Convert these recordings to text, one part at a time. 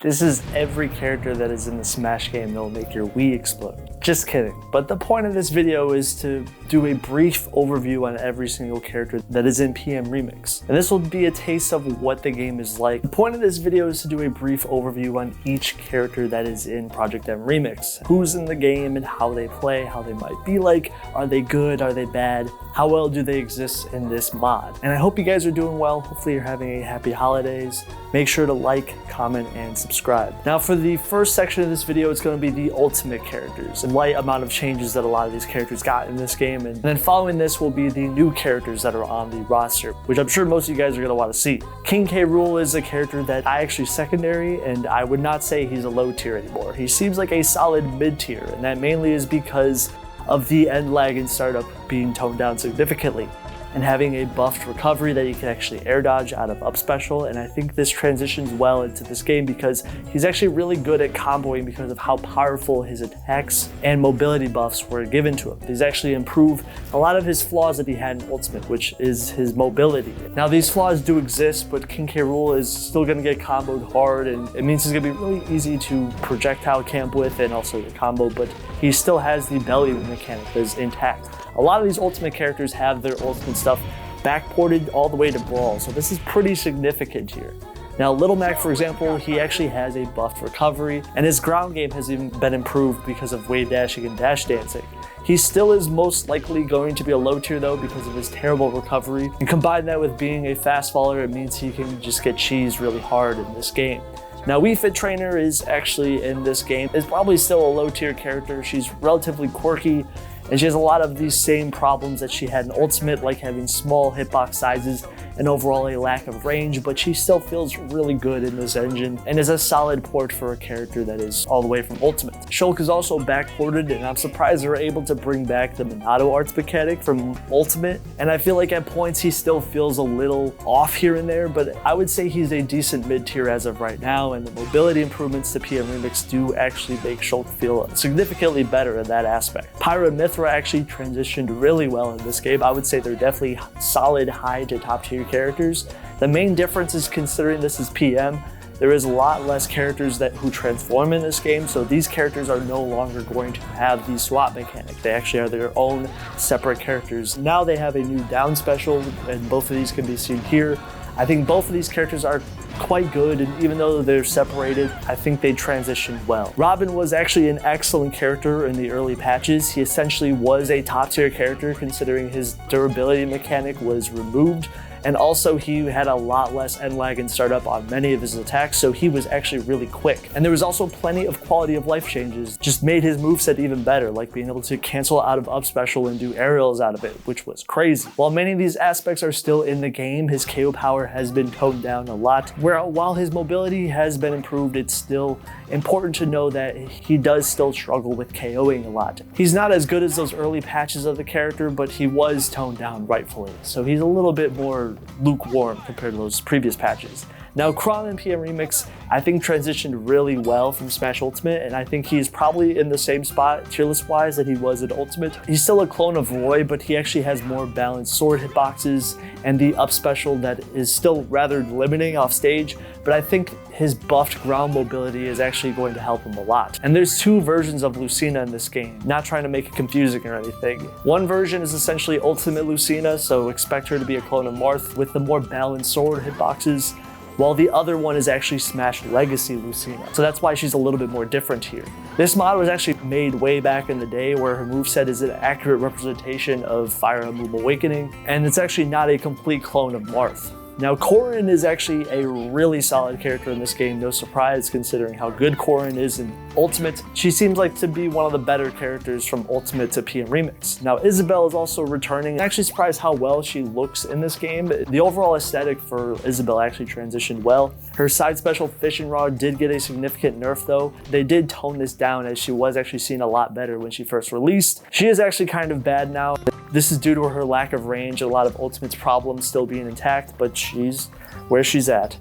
This is every character that is in the Smash game that will make your Wii explode. Just kidding. But the point of this video is to do a brief overview on every single character that is in PM Remix. And this will be a taste of what the game is like. The point of this video is to do a brief overview on each character that is in Project M Remix. Who's in the game and how they play, how they might be like, are they good, are they bad, how well do they exist in this mod. And I hope you guys are doing well. Hopefully you're having a happy holidays. Make sure to like, comment, and subscribe. Now for the first section of this video, it's going to be the ultimate characters, and light amount of changes that a lot of these characters got in this game. And then following this will be the new characters that are on the roster, which I'm sure most of you guys are going to want to see. King K. Rool is a character that I actually secondary, and I would not say he's a low tier anymore. He seems like a solid mid tier, and that mainly is because of the end lag and startup being toned down significantly, and having a buffed recovery that you can actually air dodge out of up special. And I think this transitions well into this game because he's actually really good at comboing because of how powerful his attacks and mobility buffs were given to him. These actually improve a lot of his flaws that he had in Ultimate, which is his mobility. Now these flaws do exist, but King K. Rool is still going to get comboed hard, and it means he's going to be really easy to projectile camp with and also the combo, but he still has the belly mechanic that is intact. A lot of these Ultimate characters have their Ultimate stuff backported all the way to Brawl, so this is pretty significant here. Now Little Mac, for example, he actually has a buffed recovery, and his ground game has even been improved because of wave dashing and dash dancing. He still is most likely going to be a low tier though because of his terrible recovery, and combine that with being a fast faller, it means he can just get cheesed really hard in this game. Now Wii Fit Trainer is actually in this game, is probably still a low tier character. She's relatively quirky, and she has a lot of these same problems that she had in Ultimate, like having small hitbox sizes and overall a lack of range, but she still feels really good in this engine and is a solid port for a character that is all the way from Ultimate. Shulk is also backported, and I'm surprised they were able to bring back the Minato arts mechanic from Ultimate, and I feel like at points he still feels a little off here and there, but I would say he's a decent mid-tier as of right now, and the mobility improvements to PM Remix do actually make Shulk feel significantly better in that aspect. Pyra and Mythra actually transitioned really well in this game. I would say they're definitely solid high to top tier characters. The main difference is, considering this is PM, there is a lot less characters who transform in this game, so these characters are no longer going to have the swap mechanic. They actually are their own separate characters. Now they have a new down special, and both of these can be seen here. I think both of these characters are quite good, and even though they're separated, I think they transitioned well. Robin was actually an excellent character in the early patches. He essentially was a top tier character considering his durability mechanic was removed, and also he had a lot less end lag and startup on many of his attacks, so he was actually really quick. And there was also plenty of quality of life changes, just made his moveset even better, like being able to cancel out of up special and do aerials out of it, which was crazy. While many of these aspects are still in the game, his KO power has been toned down a lot, where while his mobility has been improved, it's still important to know that he does still struggle with KOing a lot. He's not as good as those early patches of the character, but he was toned down rightfully, so he's a little bit more lukewarm compared to those previous patches. Now Chrom in PM Remix, I think transitioned really well from Smash Ultimate, and I think he's probably in the same spot tier list wise that he was in Ultimate. He's still a clone of Roy, but he actually has more balanced sword hitboxes and the up special that is still rather limiting off stage, but I think his buffed ground mobility is actually going to help him a lot. And there's two versions of Lucina in this game, not trying to make it confusing or anything. One version is essentially Ultimate Lucina, so expect her to be a clone of Marth with the more balanced sword hitboxes, while the other one is actually Smash Legacy Lucina. So that's why she's a little bit more different here. This mod was actually made way back in the day where her moveset is an accurate representation of Fire Emblem Awakening, and it's actually not a complete clone of Marth. Now Corrin is actually a really solid character in this game, no surprise considering how good Corrin is in Ultimate. She seems like to be one of the better characters from Ultimate to PM Remix. Now Isabelle is also returning. I'm actually surprised how well she looks in this game. The overall aesthetic for Isabelle actually transitioned well. Her side special Fishing Rod did get a significant nerf though. They did tone this down as she was actually seen a lot better when she first released. She is actually kind of bad now. This is due to her lack of range, a lot of Ultimate's problems still being intact, but she's where she's at.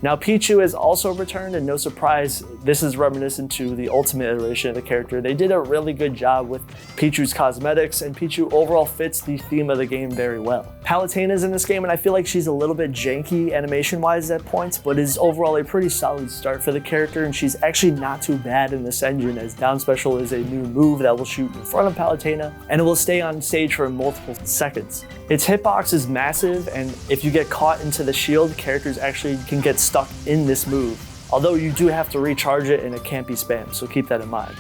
Now Pichu has also returned, and no surprise, this is reminiscent to the ultimate iteration of the character. They did a really good job with Pichu's cosmetics, and Pichu overall fits the theme of the game very well. Palutena is in this game, and I feel like she's a little bit janky animation-wise at points, but is overall a pretty solid start for the character, and she's actually not too bad in this engine, as down special is a new move that will shoot in front of Palutena, and it will stay on stage for multiple seconds. Its hitbox is massive, and if you get caught into the shield, characters actually can get stuck in this move, although you do have to recharge it and it can't be spammed, so keep that in mind.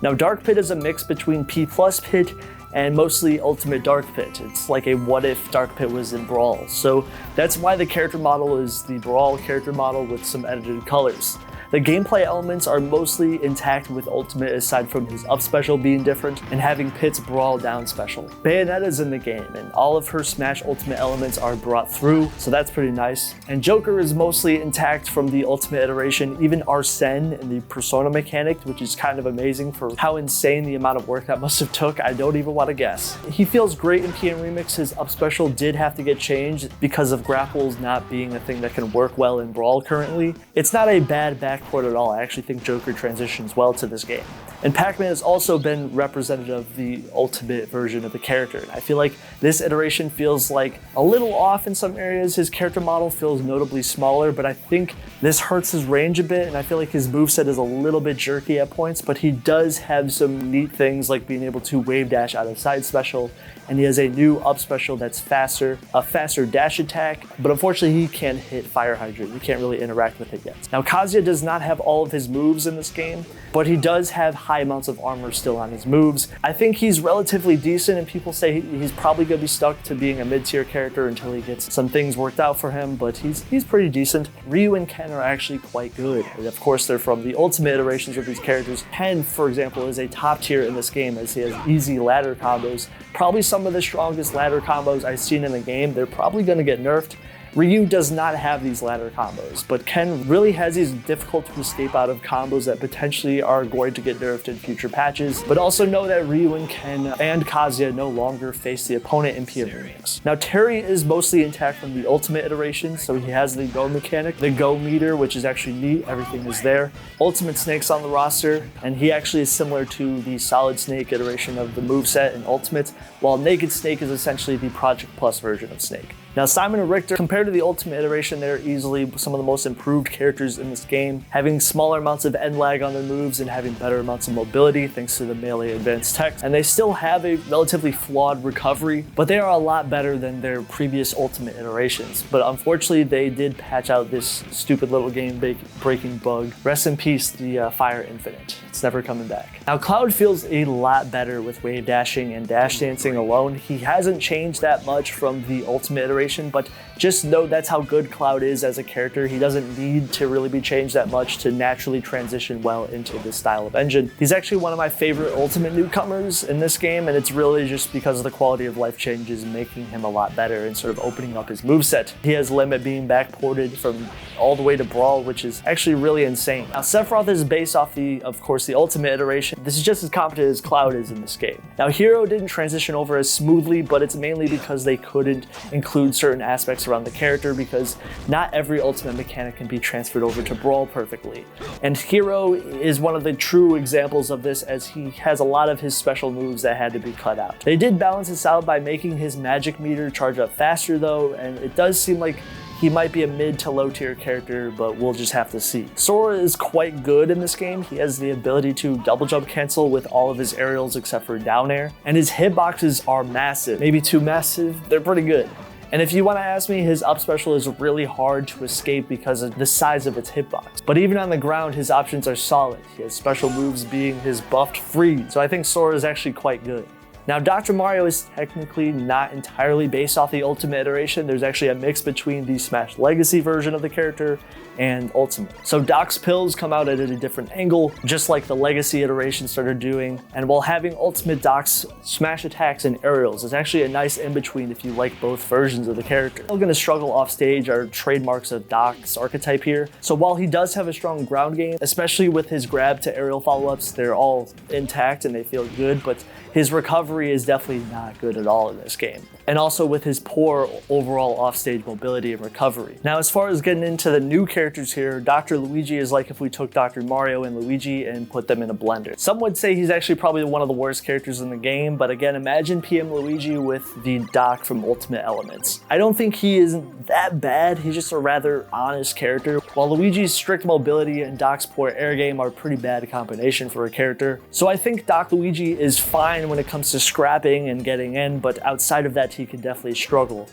Now Dark Pit is a mix between P+ Pit and mostly Ultimate Dark Pit. It's like a what if Dark Pit was in Brawl, so that's why the character model is the Brawl character model with some edited colors. The gameplay elements are mostly intact with Ultimate, aside from his up special being different and having Pit's Brawl down special. Bayonetta's in the game, and all of her Smash Ultimate elements are brought through, so that's pretty nice. And Joker is mostly intact from the Ultimate iteration, even Arsene and the Persona mechanic, which is kind of amazing for how insane the amount of work that must have took. I don't even want to guess. He feels great in PM Remix. His up special did have to get changed because of grapples not being a thing that can work well in Brawl currently. It's not a bad backport at all. I actually think Joker transitions well to this game. And Pac Man has also been representative of the ultimate version of the character. And I feel like this iteration feels like a little off in some areas. His character model feels notably smaller, but I think this hurts his range a bit, and I feel like his moveset is a little bit jerky at points, but he does have some neat things like being able to wave dash out of side special, and he has a new up special that's faster, a faster dash attack, but unfortunately he can't hit Fire Hydrant. You can't really interact with it yet. Now Kazuya does not have all of his moves in this game, but he does have high amounts of armor still on his moves. I think he's relatively decent, and people say he's probably going to be stuck to being a mid-tier character until he gets some things worked out for him, but he's pretty decent. Ryu and Ken are actually quite good, and of course they're from the ultimate iterations of these characters. Ken, for example, is a top tier in this game as he has easy ladder combos, probably some of the strongest ladder combos I've seen in the game. They're probably going to get nerfed. Ryu does not have these ladder combos, but Ken really has these difficult to escape out of combos that potentially are going to get nerfed in future patches. But also know that Ryu and Ken and Kazuya no longer face the opponent in PM Remix. Now Terry is mostly intact from the ultimate iteration, so he has the go mechanic, the go meter, which is actually neat, everything is there. Ultimate Snake's on the roster, and he actually is similar to the Solid Snake iteration of the moveset in Ultimate, while Naked Snake is essentially the Project Plus version of Snake. Now Simon and Richter, compared to the Ultimate iteration, they're easily some of the most improved characters in this game, having smaller amounts of end lag on their moves and having better amounts of mobility thanks to the melee advanced tech. And they still have a relatively flawed recovery, but they are a lot better than their previous Ultimate iterations. But unfortunately, they did patch out this stupid little game breaking bug. Rest in peace, the Fire Infinite. It's never coming back. Now Cloud feels a lot better with wave dashing and dash dancing alone. He hasn't changed that much from the Ultimate iteration, but just know that's how good Cloud is as a character. He doesn't need to really be changed that much to naturally transition well into this style of engine. He's actually one of my favorite Ultimate newcomers in this game, and it's really just because of the quality of life changes making him a lot better and sort of opening up his moveset. He has Limit being backported from all the way to Brawl, which is actually really insane. Now Sephiroth is based off of course, the Ultimate iteration. This is just as competent as Cloud is in this game. Now Hero didn't transition over as smoothly, but it's mainly because they couldn't include certain aspects around the character, because not every Ultimate mechanic can be transferred over to Brawl perfectly. And Hero is one of the true examples of this, as he has a lot of his special moves that had to be cut out. They did balance this out by making his magic meter charge up faster though, and it does seem like he might be a mid to low tier character, but we'll just have to see. Sora is quite good in this game. He has the ability to double jump cancel with all of his aerials except for down air, and his hitboxes are massive. Maybe too massive, they're pretty good. And if you want to ask me, his up special is really hard to escape because of the size of its hitbox. But even on the ground, his options are solid. He has special moves being his buffed freeze, so I think Sora is actually quite good. Now, Dr. Mario is technically not entirely based off the Ultimate iteration. There's actually a mix between the Smash Legacy version of the character and Ultimate. So Doc's pills come out at a different angle, just like the Legacy iteration started doing. And while having Ultimate Doc's smash attacks and aerials is actually a nice in-between if you like both versions of the character. Still gonna struggle off stage are trademarks of Doc's archetype here. So while he does have a strong ground game, especially with his grab to aerial follow-ups, they're all intact and they feel good, but his recovery recovery is definitely not good at all in this game. And also with his poor overall offstage mobility and recovery. Now, as far as getting into the new characters here, Dr. Luigi is like if we took Dr. Mario and Luigi and put them in a blender. Some would say he's actually probably one of the worst characters in the game, but again, imagine PM Luigi with the Doc from Ultimate Elements. I don't think he isn't that bad, he's just a rather honest character. While Luigi's strict mobility and Doc's poor air game are a pretty bad combination for a character. So I think Doc Luigi is fine when it comes to scrapping and getting in, but outside of that he can definitely struggle.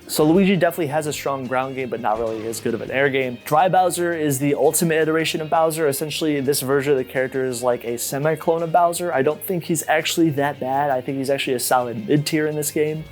So Luigi definitely has a strong ground game, but not really as good of an air game. Dry Bowser is the ultimate iteration of Bowser. Essentially, this version of the character is like a semi-clone of Bowser. I don't think he's actually that bad. I think he's actually a solid mid-tier in this game.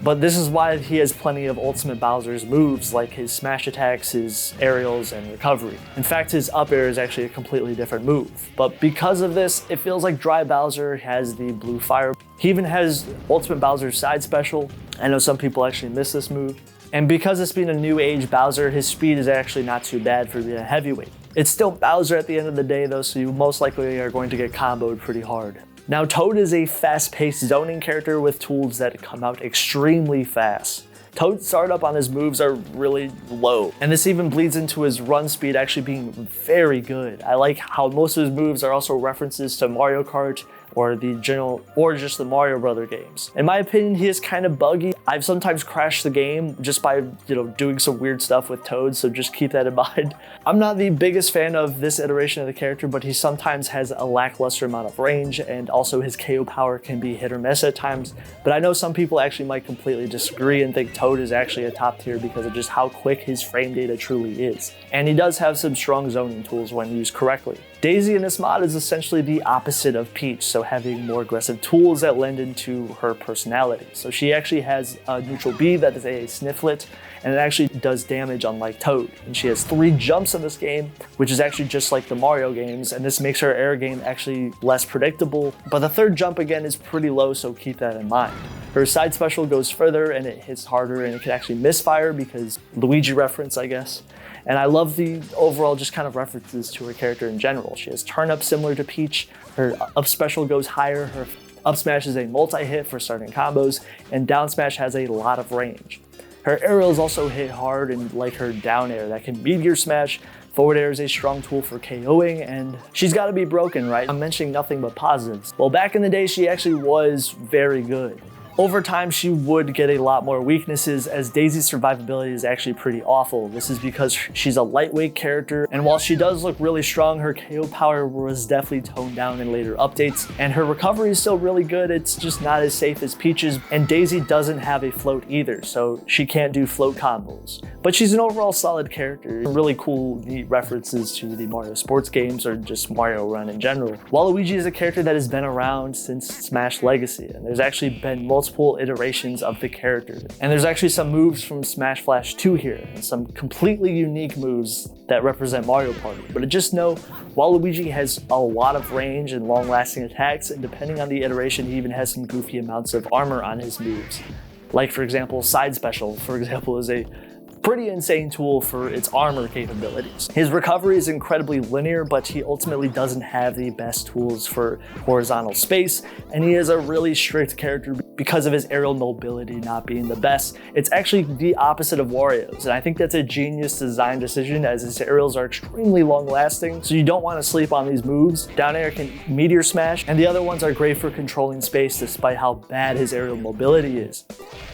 But this is why he has plenty of Ultimate Bowser's moves, like his smash attacks, his aerials, and recovery. In fact, his up air is actually a completely different move. But because of this, it feels like Dry Bowser has the blue fire. He even has Ultimate Bowser's side special. I know some people actually miss this move. And because it's being a new age Bowser, his speed is actually not too bad for being a heavyweight. It's still Bowser at the end of the day though, so you most likely are going to get comboed pretty hard. Now, Toad is a fast-paced zoning character with tools that come out extremely fast. Toad's startup on his moves are really low, and this even bleeds into his run speed actually being very good. I like how most of his moves are also references to Mario Kart or the general, or just the Mario Brother games. In my opinion, he is kind of buggy. I've sometimes crashed the game just by, doing some weird stuff with Toad, so just keep that in mind. I'm not the biggest fan of this iteration of the character, but he sometimes has a lackluster amount of range, and also his KO power can be hit or miss at times. But I know some people actually might completely disagree and think Toad is actually a top tier because of just how quick his frame data truly is. And he does have some strong zoning tools when used correctly. Daisy in this mod is essentially the opposite of Peach, so having more aggressive tools that lend into her personality. So she actually has a neutral B that is a Snifflet, and it actually does damage unlike Toad. And she has 3 jumps in this game, which is actually just like the Mario games, and this makes her air game actually less predictable. But the 3rd jump again is pretty low, so keep that in mind. Her side special goes further and it hits harder and it can actually misfire because Luigi reference, I guess. And I love the overall just kind of references to her character in general. She has turn up similar to Peach, her up special goes higher, her up smash is a multi-hit for starting combos, and down smash has a lot of range. Her aerials also hit hard, and like her down air that can meteor smash. Forward air is a strong tool for KOing, and she's gotta be broken, right? I'm mentioning nothing but positives. Well, back in the day, she actually was very good. Over time, she would get a lot more weaknesses as Daisy's survivability is actually pretty awful. This is because she's a lightweight character, and while she does look really strong, her KO power was definitely toned down in later updates, and her recovery is still really good. It's just not as safe as Peach's, and Daisy doesn't have a float either, so she can't do float combos. But she's an overall solid character. Really cool, neat references to the Mario sports games or just Mario Run in general. Waluigi is a character that has been around since Smash Legacy, and there's actually been multiple iterations of the character. And there's actually some moves from Smash Flash 2 here, and some completely unique moves that represent Mario Party. But just know, Waluigi has a lot of range and long-lasting attacks, and depending on the iteration, he even has some goofy amounts of armor on his moves. Like, for example, Side Special, for example, is a pretty insane tool for its armor capabilities. His recovery is incredibly linear, but he ultimately doesn't have the best tools for horizontal space, and he is a really strict character because of his aerial mobility not being the best. It's actually the opposite of Wario's, and I think that's a genius design decision as his aerials are extremely long lasting, so you don't want to sleep on these moves. Down air can meteor smash, and the other ones are great for controlling space despite how bad his aerial mobility is.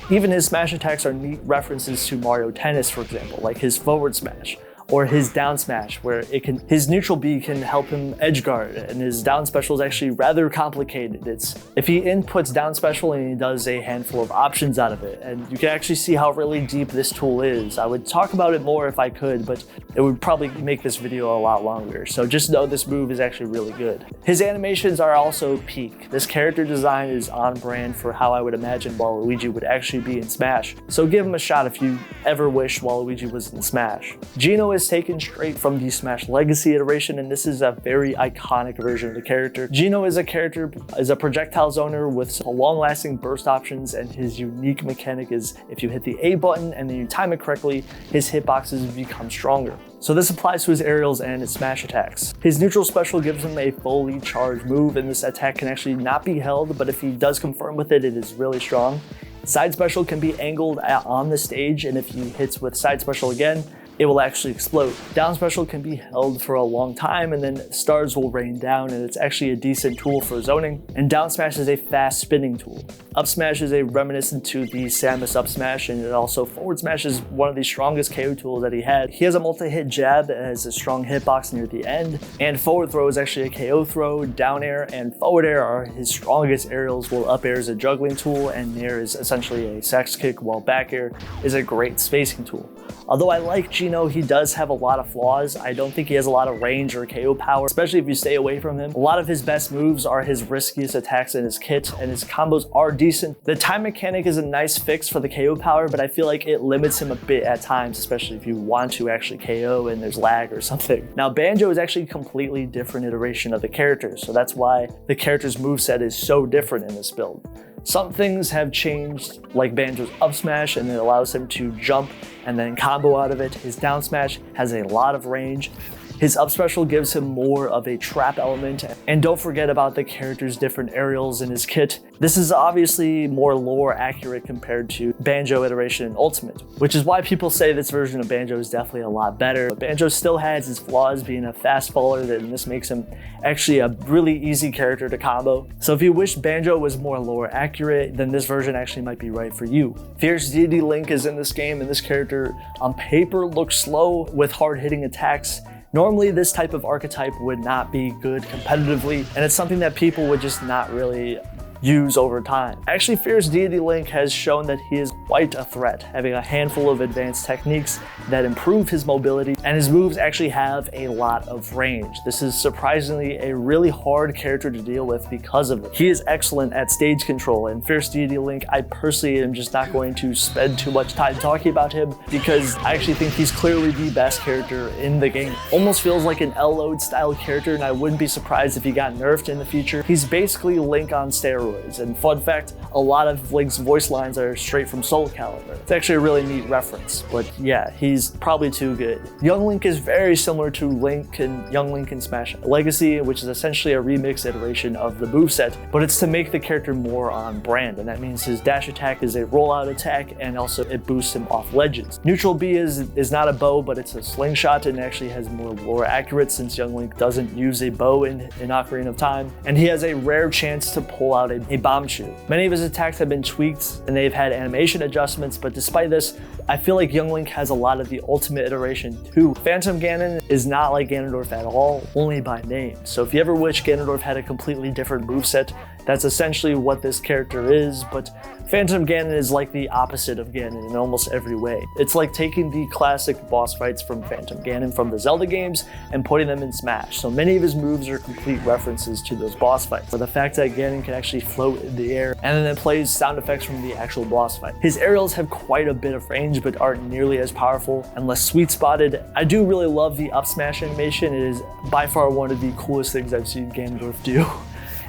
Even his smash attacks are neat references to Mario Tennis, for example, like his forward smash, or his down smash, where his neutral B can help him edge guard, and his down special is actually rather complicated. If he inputs down special and he does a handful of options out of it, and you can actually see how really deep this tool is. I would talk about it more if I could, but it would probably make this video a lot longer, so just know this move is actually really good. His animations are also peak. This character design is on brand for how I would imagine Waluigi would actually be in Smash, so give him a shot if you ever wish Waluigi was in Smash. Geno is taken straight from the Smash Legacy iteration, and this is a very iconic version of the character. Geno is a projectile zoner with long-lasting burst options, and his unique mechanic is if you hit the A button and then you time it correctly, his hitboxes become stronger. So this applies to his aerials and his smash attacks. His neutral special gives him a fully charged move, and this attack can actually not be held, but if he does confirm with it, it is really strong. Side special can be angled on the stage, and if he hits with side special again, it will actually explode. Down special can be held for a long time, and then stars will rain down, and it's actually a decent tool for zoning. And down smash is a fast spinning tool. Up smash is a reminiscent to the Samus up smash, and it also forward smash is one of the strongest KO tools that he had. He has a multi-hit jab that has a strong hitbox near the end, and forward throw is actually a KO throw. Down air and forward air are his strongest aerials, while up air is a juggling tool, and nair is essentially a sex kick, while back air is a great spacing tool. Although I like Geno, he does have a lot of flaws. I don't think he has a lot of range or KO power, especially if you stay away from him. A lot of his best moves are his riskiest attacks in his kit, and his combos are decent. The time mechanic is a nice fix for the KO power, but I feel like it limits him a bit at times, especially if you want to actually KO and there's lag or something. Now, Banjo is actually a completely different iteration of the character, so that's why the character's moveset is so different in this build. Some things have changed, like Banjo's up smash, and it allows him to jump and then combo out of it. His down smash has a lot of range. His up special gives him more of a trap element, and don't forget about the character's different aerials in his kit. This is obviously more lore accurate compared to Banjo iteration and Ultimate, which is why people say this version of Banjo is definitely a lot better. But Banjo still has his flaws, being a fast faller, and this makes him actually a really easy character to combo. So if you wish Banjo was more lore accurate, then this version actually might be right for you. Fierce Diety Link is in this game, and this character on paper looks slow with hard hitting attacks. Normally, this type of archetype would not be good competitively, and it's something that people would just not really use over time. Actually, Fierce Diety Link has shown that he is quite a threat, having a handful of advanced techniques that improve his mobility, and his moves actually have a lot of range. This is surprisingly a really hard character to deal with because of it. He is excellent at stage control, and Fierce Diety Link, I personally am just not going to spend too much time talking about him because I actually think he's clearly the best character in the game. Almost feels like an L-Load style character, and I wouldn't be surprised if he got nerfed in the future. He's basically Link on steroids. And fun fact, a lot of Link's voice lines are straight from Soul Calibur. It's actually a really neat reference, but yeah, he's probably too good. Young Link is very similar to Link and Young Link in Smash Legacy, which is essentially a remix iteration of the moveset, but it's to make the character more on brand, and that means his dash attack is a rollout attack, and also it boosts him off ledges. Neutral B is not a bow, but it's a slingshot, and actually has more lore accurate since Young Link doesn't use a bow in Ocarina of Time, and he has a rare chance to pull out a bomb shoe. Many of his attacks have been tweaked and they've had animation adjustments, but despite this, I feel like Young Link has a lot of the Ultimate iteration too. Phantom Ganon is not like Ganondorf at all, only by name. So if you ever wish Ganondorf had a completely different moveset, that's essentially what this character is, but Phantom Ganon is like the opposite of Ganon in almost every way. It's like taking the classic boss fights from Phantom Ganon from the Zelda games and putting them in Smash. So many of his moves are complete references to those boss fights. For the fact that Ganon can actually float in the air and then it plays sound effects from the actual boss fight. His aerials have quite a bit of range but aren't nearly as powerful and less sweet spotted. I do really love the up smash animation. It is by far one of the coolest things I've seen Ganondorf do.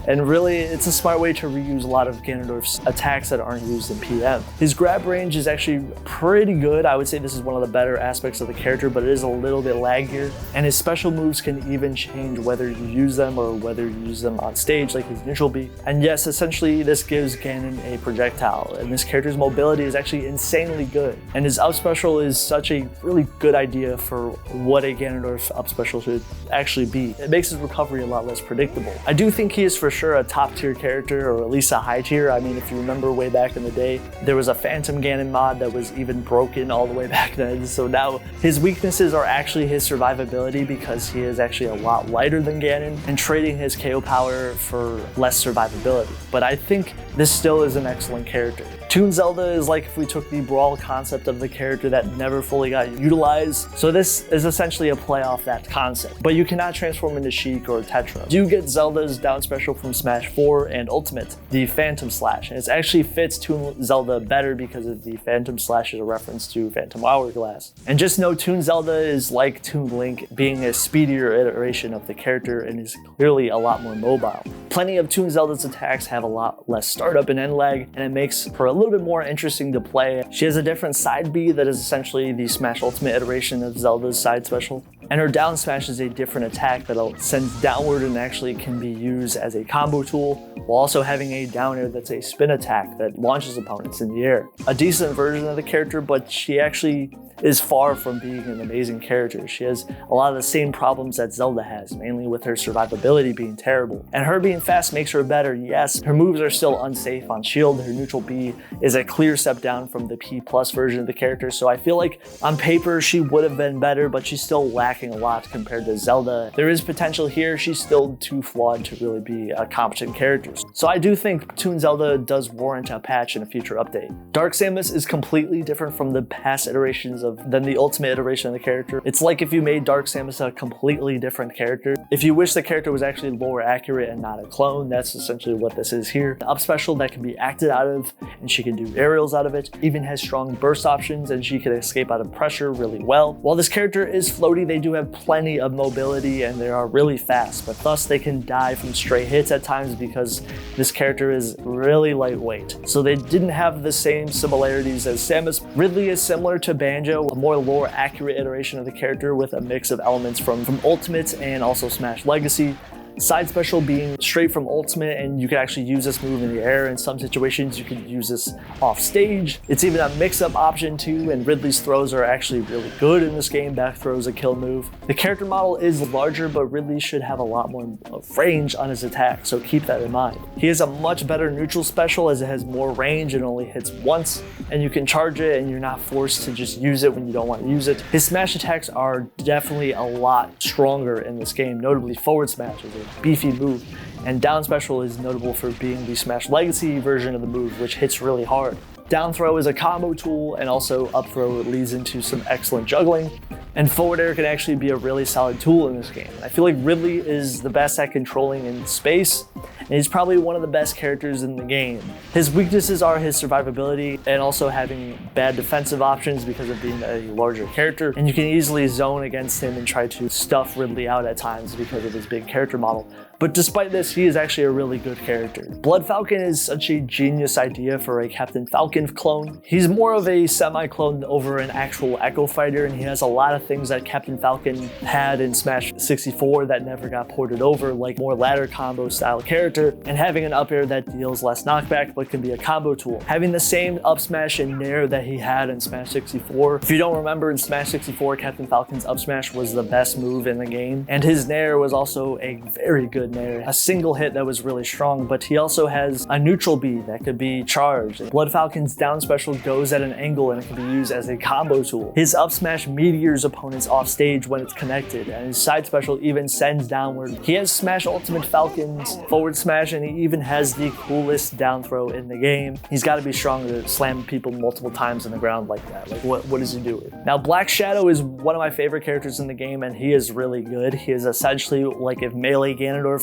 And really, it's a smart way to reuse a lot of Ganondorf's attacks that aren't used in PM. His grab range is actually pretty good. I would say this is one of the better aspects of the character, but it is a little bit laggier. And his special moves can even change whether you use them or whether you use them on stage, like his neutral B. And yes, essentially, this gives Ganon a projectile. And this character's mobility is actually insanely good. And his up special is such a really good idea for what a Ganondorf up special should actually be. It makes his recovery a lot less predictable. I do think he is for sure a top tier character, or at least a high tier. I mean, if you remember way back in the day, there was a Phantom Ganon mod that was even broken all the way back then. So now his weaknesses are actually his survivability, because he is actually a lot lighter than Ganon, and trading his KO power for less survivability. But I think this still is an excellent character. Toon Zelda is like if we took the brawl concept of the character that never fully got utilized. So this is essentially a play off that concept. But you cannot transform into Sheik or Tetra. You get Zelda's down special from Smash 4 and Ultimate, the Phantom Slash. And it actually fits Toon Zelda better because of the Phantom Slash is a reference to Phantom Hourglass. And just know Toon Zelda is like Toon Link, being a speedier iteration of the character and is clearly a lot more mobile. Plenty of Toon Zelda's attacks have a lot less startup and end lag, and it makes her a little bit more interesting to play. She has a different side B that is essentially the Smash Ultimate iteration of Zelda's side special. And her down smash is a different attack that sends downward and actually can be used as a combo tool, while also having a down air that's a spin attack that launches opponents in the air. A decent version of the character, but she actually is far from being an amazing character. She has a lot of the same problems that Zelda has, mainly with her survivability being terrible. And her being fast makes her better, yes. Her moves are still unsafe on shield. Her neutral B is a clear step down from the P+ version of the character, so I feel like on paper she would have been better, but she's still lacking a lot compared to Zelda. There is potential here, she's still too flawed to really be a competent character. So I do think Toon Zelda does warrant a patch in a future update. Dark Samus is completely different from the past iterations than the ultimate iteration of the character. It's like if you made Dark Samus a completely different character. If you wish the character was actually lower accurate and not a clone, that's essentially what this is here. The up special that can be acted out of, and she can do aerials out of it, even has strong burst options, and she can escape out of pressure really well. While this character is floaty, they do have plenty of mobility and they are really fast, but thus they can die from stray hits at times because this character is really lightweight. So they didn't have the same similarities as Samus. Ridley is similar to Banjo, a more lore accurate iteration of the character with a mix of elements from Ultimate and also Smash Legacy. Side special being straight from Ultimate, and you can actually use this move in the air. In some situations you can use this off stage. It's even a mix-up option too, and Ridley's throws are actually really good in this game. Back throw is a kill move. The character model is larger, but Ridley should have a lot more range on his attack, so keep that in mind. He has a much better neutral special as it has more range and only hits once, and you can charge it and you're not forced to just use it when you don't want to use it. His smash attacks are definitely a lot stronger in this game, notably forward smash is a beefy move, and down special is notable for being the Smash Legacy version of the move, which hits really hard. Down throw is a combo tool, and also up throw leads into some excellent juggling, and forward air can actually be a really solid tool in this game. I feel like Ridley is the best at controlling in space, and he's probably one of the best characters in the game. His weaknesses are his survivability and also having bad defensive options because of being a larger character, and you can easily zone against him and try to stuff Ridley out at times because of his big character model. But despite this, he is actually a really good character. Blood Falcon is such a genius idea for a Captain Falcon clone. He's more of a semi-clone over an actual Echo Fighter, and he has a lot of things that Captain Falcon had in Smash 64 that never got ported over, like more ladder combo style character, and having an up air that deals less knockback but can be a combo tool. Having the same up smash and nair that he had in Smash 64. If you don't remember, in Smash 64, Captain Falcon's up smash was the best move in the game, and his nair was also a very good nair. A single hit that was really strong, but he also has a neutral B that could be charged. Blood Falcon's down special goes at an angle and it can be used as a combo tool. His up smash meteors opponents off stage when it's connected, and his side special even sends downward. He has Smash Ultimate Falcon's forward smash, and he even has the coolest down throw in the game. He's got to be strong to slam people multiple times on the ground like that. Like what is he doing? Now Black Shadow is one of my favorite characters in the game, and he is really good. He is essentially like if Melee Ganondorf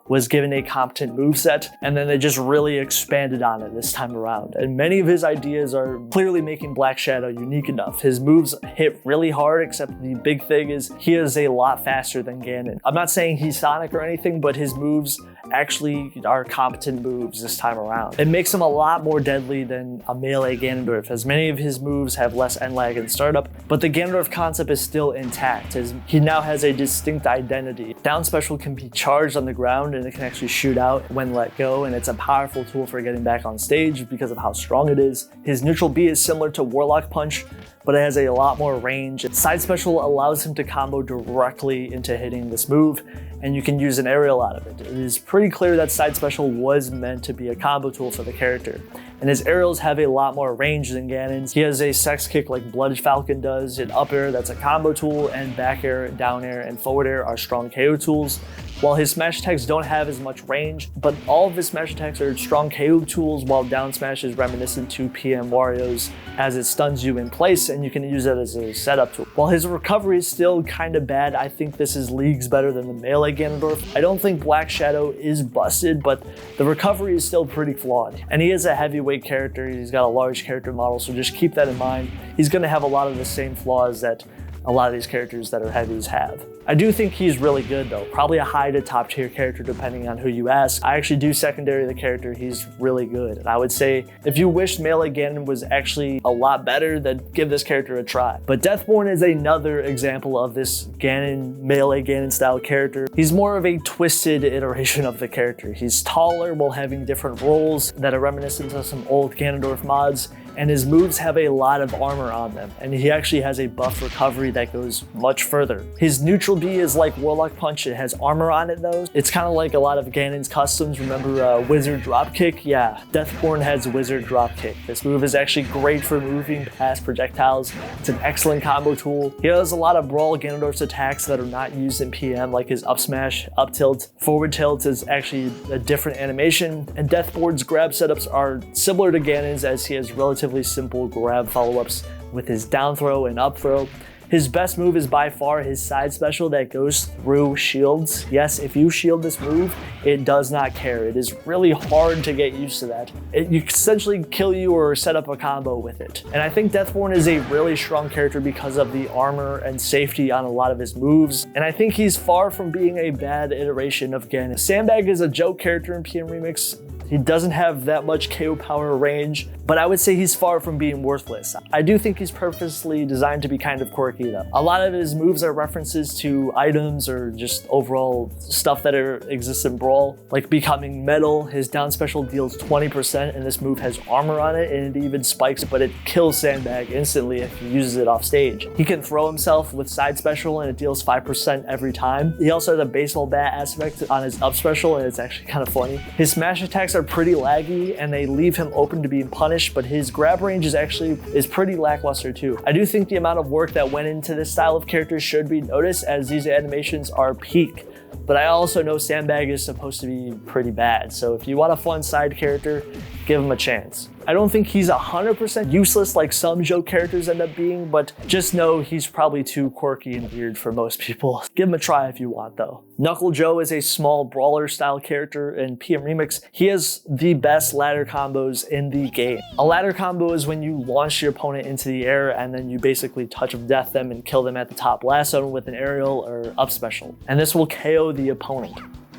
was given a competent moveset, and then they just really expanded on it this time around. And many of his ideas are clearly making Black Shadow unique enough. His moves hit really hard, except the big thing is he is a lot faster than Ganon. I'm not saying he's Sonic or anything, but his moves actually are competent moves this time around. It makes him a lot more deadly than a Melee Ganondorf, as many of his moves have less end lag and startup, but the Ganondorf concept is still intact, as he now has a distinct identity. Down special can be charged on the ground, and it can actually shoot out when let go, and it's a powerful tool for getting back on stage because of how strong it is. His neutral B is similar to Warlock Punch, but it has a lot more range. Side special allows him to combo directly into hitting this move, and you can use an aerial out of it. It is pretty clear that side special was meant to be a combo tool for the character, and his aerials have a lot more range than Ganon's. He has a sex kick like Blood Falcon does, an up air that's a combo tool, and back air, down air, and forward air are strong KO tools. while his smash attacks don't have as much range, but all of his smash attacks are strong KO tools, while down smash is reminiscent to PM Wario's as it stuns you in place and you can use it as a setup tool. While his recovery is still kind of bad, I think this is leagues better than the melee Ganondorf. I don't think Black Shadow is busted, but the recovery is still pretty flawed. And he is a heavyweight character, he's got a large character model, so just keep that in mind. He's going to have a lot of the same flaws that a lot of these characters that are heavies have. I do think he's really good though, probably a high to top tier character depending on who you ask. I actually do secondary the character, he's really good. And I would say if you wish melee Ganon was actually a lot better, then give this character a try. But Deathborn is another example of this melee Ganon style character. He's more of a twisted iteration of the character. He's taller while having different roles that are reminiscent of some old Ganondorf mods, and his moves have a lot of armor on them, and he actually has a buff recovery that goes much further. His neutral B is like Warlock Punch, it has armor on it though. It's kind of like a lot of Ganon's customs, remember Wizard Dropkick? Yeah, Deathborn has Wizard Dropkick. This move is actually great for moving past projectiles. It's an excellent combo tool. He has a lot of Brawl Ganondorf's attacks that are not used in PM, like his up smash, up tilt. Forward tilt is actually a different animation, and Deathborn's grab setups are similar to Ganon's as he has relatively simple grab follow-ups with his down throw and up throw. His best move is by far his side special that goes through shields. Yes, if you shield this move, it does not care. It is really hard to get used to that. You essentially kill you or set up a combo with it. And I think Deathborn is a really strong character because of the armor and safety on a lot of his moves. And I think he's far from being a bad iteration of Ganon. Sandbag is a joke character in PM Remix. He doesn't have that much KO power range, but I would say he's far from being worthless. I do think he's purposely designed to be kind of quirky though. A lot of his moves are references to items or just overall stuff that exists in Brawl, like becoming metal. His down special deals 20% and this move has armor on it, and it even spikes, but it kills Sandbag instantly if he uses it off stage. He can throw himself with side special and it deals 5% every time. He also has a baseball bat aspect on his up special, and it's actually kind of funny. His smash attacks are pretty laggy and they leave him open to being punished, but his grab range is pretty lackluster too. I do think the amount of work that went into this style of character should be noticed, as these animations are peak. But I also know Sandbag is supposed to be pretty bad, so if you want a fun side character, give him a chance. I don't think he's 100% useless like some joke characters end up being, but just know he's probably too quirky and weird for most people. Give him a try if you want though. Knuckle Joe is a small brawler style character in PM Remix. He has the best ladder combos in the game. A ladder combo is when you launch your opponent into the air and then you basically touch of death them and kill them at the top lasso with an aerial or up special. And this will KO the opponent.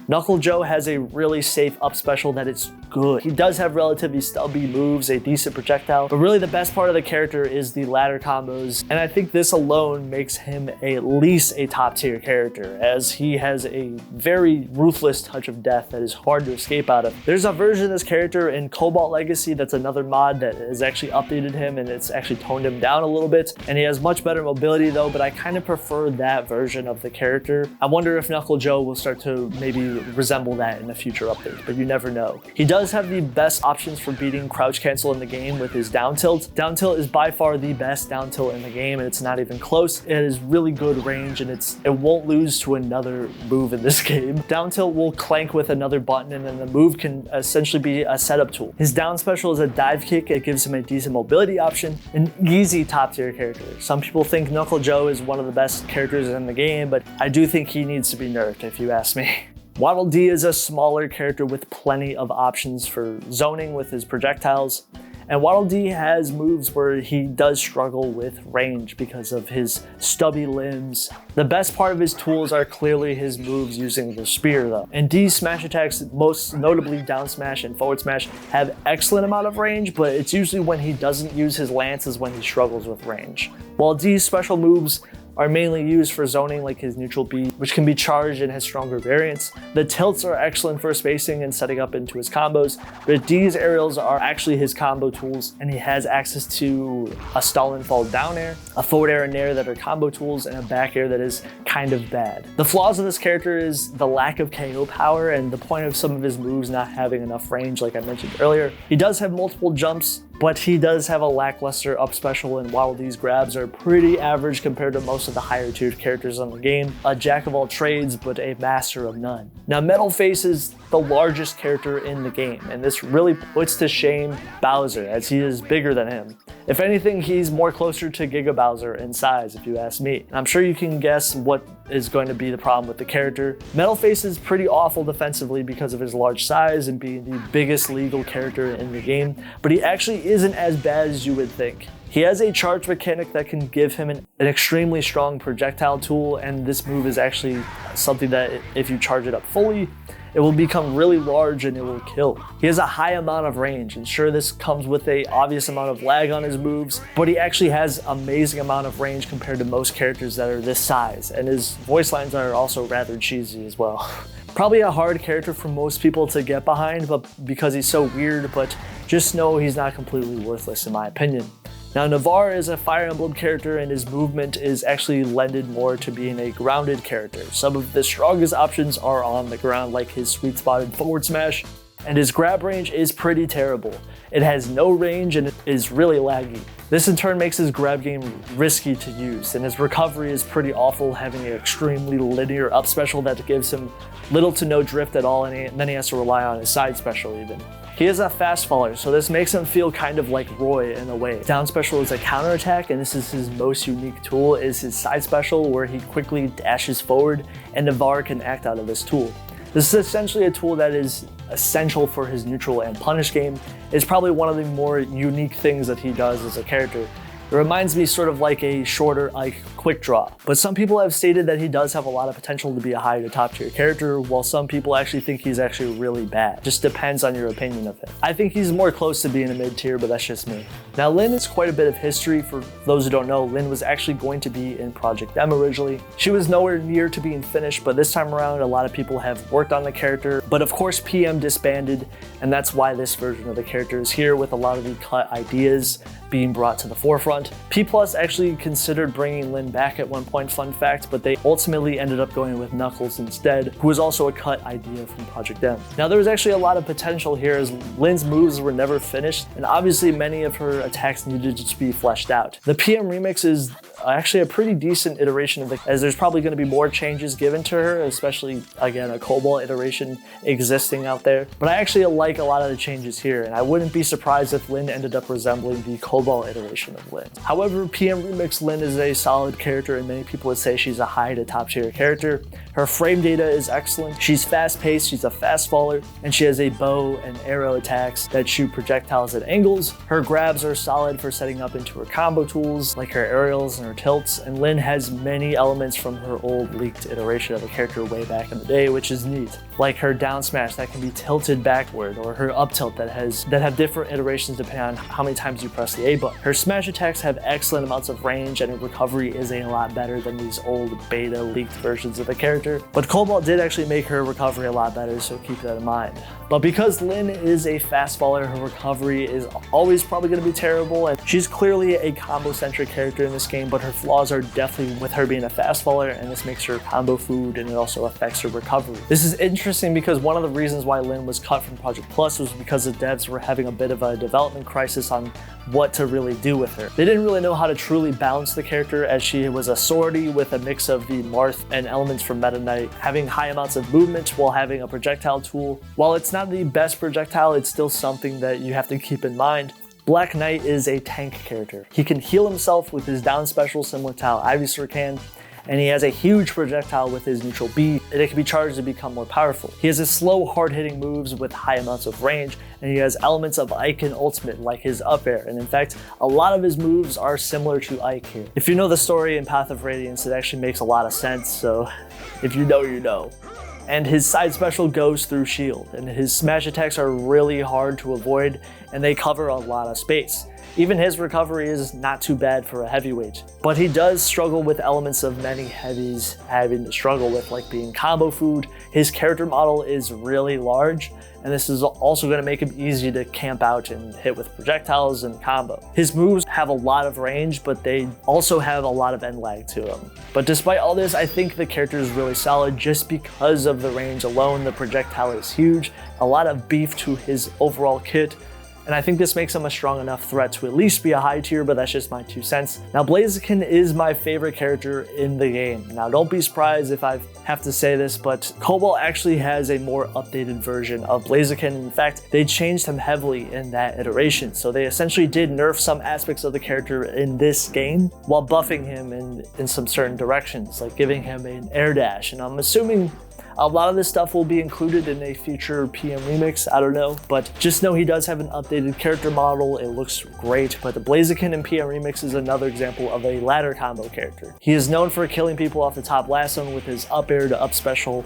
Knuckle Joe has a really safe up special that is good. He does have relatively stubby moves, a decent projectile, but really the best part of the character is the ladder combos, and I think this alone makes him at least a top tier character, as he has a very ruthless touch of death that is hard to escape out of. There's a version of this character in Cobalt Legacy that's another mod that has actually updated him and it's actually toned him down a little bit, and he has much better mobility though, but I kind of prefer that version of the character. I wonder if Knuckle Joe will start to maybe resemble that in a future update, but you never know. He does have the best options for beating crouch cancel in the game with his down tilt. Down tilt is by far the best down tilt in the game, and it's not even close. It is really good range, and it won't lose to another move in this game. Down tilt will clank with another button, and then the move can essentially be a setup tool. His down special is a dive kick. It gives him a decent mobility option, an easy top tier character. Some people think Knuckle Joe is one of the best characters in the game, but I do think he needs to be nerfed if you ask me. Waddle Dee is a smaller character with plenty of options for zoning with his projectiles, and Waddle Dee has moves where he does struggle with range because of his stubby limbs. The best part of his tools are clearly his moves using the spear though, and Dee's smash attacks, most notably down smash and forward smash, have excellent amount of range, but it's usually when he doesn't use his lances when he struggles with range. While Dee's special moves are mainly used for zoning, like his neutral B, which can be charged and has stronger variants. The tilts are excellent for spacing and setting up into his combos, but Dee's aerials are actually his combo tools, and he has access to a stall and fall down air, a forward air and nair that are combo tools, and a back air that is kind of bad. The flaws of this character is the lack of KO power and the point of some of his moves not having enough range, like I mentioned earlier. He does have multiple jumps, but he does have a lackluster up special, and while these grabs are pretty average compared to most of the higher tiered characters on the game, a jack of all trades but a master of none. Now Metal Face is the largest character in the game, and this really puts to shame Bowser as he is bigger than him. If anything, he's more closer to Giga Bowser in size if you ask me. And I'm sure you can guess what is going to be the problem with the character. Metal Face is pretty awful defensively because of his large size and being the biggest legal character in the game, but he actually isn't as bad as you would think. He has a charge mechanic that can give him an extremely strong projectile tool, and this move is actually something that if you charge it up fully, it will become really large and it will kill. He has a high amount of range, and sure, this comes with an obvious amount of lag on his moves, but he actually has amazing amount of range compared to most characters that are this size, and his voice lines are also rather cheesy as well. Probably a hard character for most people to get behind, but because he's so weird, but just know he's not completely worthless in my opinion. Now Navarre is a Fire Emblem character, and his movement is actually lended more to being a grounded character. Some of the strongest options are on the ground, like his sweet spotted forward smash, and his grab range is pretty terrible. It has no range and it is really laggy. This in turn makes his grab game risky to use, and his recovery is pretty awful, having an extremely linear up special that gives him little to no drift at all, and then he has to rely on his side special even. He is a fast faller, so this makes him feel kind of like Roy in a way. Down special is a counterattack, and this is his most unique tool, is his side special where he quickly dashes forward, and Navarre can act out of this tool. This is essentially a tool that is essential for his neutral and punish game. It's probably one of the more unique things that he does as a character. It reminds me sort of like a shorter Ike quick draw. But some people have stated that he does have a lot of potential to be a high to top tier character, while some people actually think he's actually really bad. Just depends on your opinion of him. I think he's more close to being a mid tier, but that's just me. Now Lyn is quite a bit of history. For those who don't know, Lyn was actually going to be in Project M originally. She was nowhere near to being finished, but this time around a lot of people have worked on the character. But of course PM disbanded, and that's why this version of the character is here, with a lot of the cut ideas being brought to the forefront. P+ actually considered bringing Lyn back at one point, fun fact, but they ultimately ended up going with Knuckles instead, who was also a cut idea from Project M. Now there was actually a lot of potential here, as Lyn's moves were never finished, and obviously many of her attacks needed to be fleshed out. The PM remix is actually a pretty decent iteration of it, as there's probably going to be more changes given to her, especially again a Cobalt iteration existing out there. But I actually like a lot of the changes here, and I wouldn't be surprised if Lyn ended up resembling the Cobalt iteration of Lyn. However, PM Remix Lyn is a solid character, and many people would say she's a high to top tier character. Her frame data is excellent, she's fast paced, she's a fast faller, and she has a bow and arrow attacks that shoot projectiles at angles. Her grabs are solid for setting up into her combo tools, like her aerials and her tilts, and Lyn has many elements from her old leaked iteration of the character way back in the day, which is neat. Like her down smash that can be tilted backward, or her up tilt that have different iterations depending on how many times you press the A button. Her smash attacks have excellent amounts of range, and her recovery is a lot better than these old beta leaked versions of the character. But Cobalt did actually make her recovery a lot better, so keep that in mind. But because Lyn is a fast faller, her recovery is always probably going to be terrible, and she's clearly a combo-centric character in this game, but her flaws are definitely with her being a fast faller, and this makes her combo food, and it also affects her recovery. This is interesting because one of the reasons why Lyn was cut from Project Plus was because the devs were having a bit of a development crisis on what to really do with her. They didn't really know how to truly balance the character, as she was a swordy with a mix of the Marth and elements from Meta Knight, having high amounts of movement while having a projectile tool. While it's not the best projectile, it's still something that you have to keep in mind. Black Knight is a tank character. He can heal himself with his down special similar to how Ivysaur can, and he has a huge projectile with his neutral B, and it can be charged to become more powerful. He has his slow, hard-hitting moves with high amounts of range, and he has elements of Ike and Ultimate, like his up air, and in fact, a lot of his moves are similar to Ike here. If you know the story in Path of Radiance, it actually makes a lot of sense, so if you know, you know. And his side special goes through shield, and his smash attacks are really hard to avoid, and they cover a lot of space. Even his recovery is not too bad for a heavyweight, but he does struggle with elements of many heavies having to struggle with, like being combo food. His character model is really large, and this is also going to make him easy to camp out and hit with projectiles and combo. His moves have a lot of range, but they also have a lot of end lag to them. But despite all this, I think the character is really solid just because of the range alone. The projectile is huge, a lot of beef to his overall kit, and I think this makes him a strong enough threat to at least be a high tier, but that's just my 2 cents. Now, Blaziken is my favorite character in the game. Now, don't be surprised if I have to say this, but Cobalt actually has a more updated version of Blaziken. In fact, they changed him heavily in that iteration, so they essentially did nerf some aspects of the character in this game while buffing him in some certain directions, like giving him an air dash, and I'm assuming a lot of this stuff will be included in a future PM remix, I don't know, but just know he does have an updated character model, it looks great, but the Blaziken in PM remix is another example of a ladder combo character. He is known for killing people off the top blast zone with his up air to up special,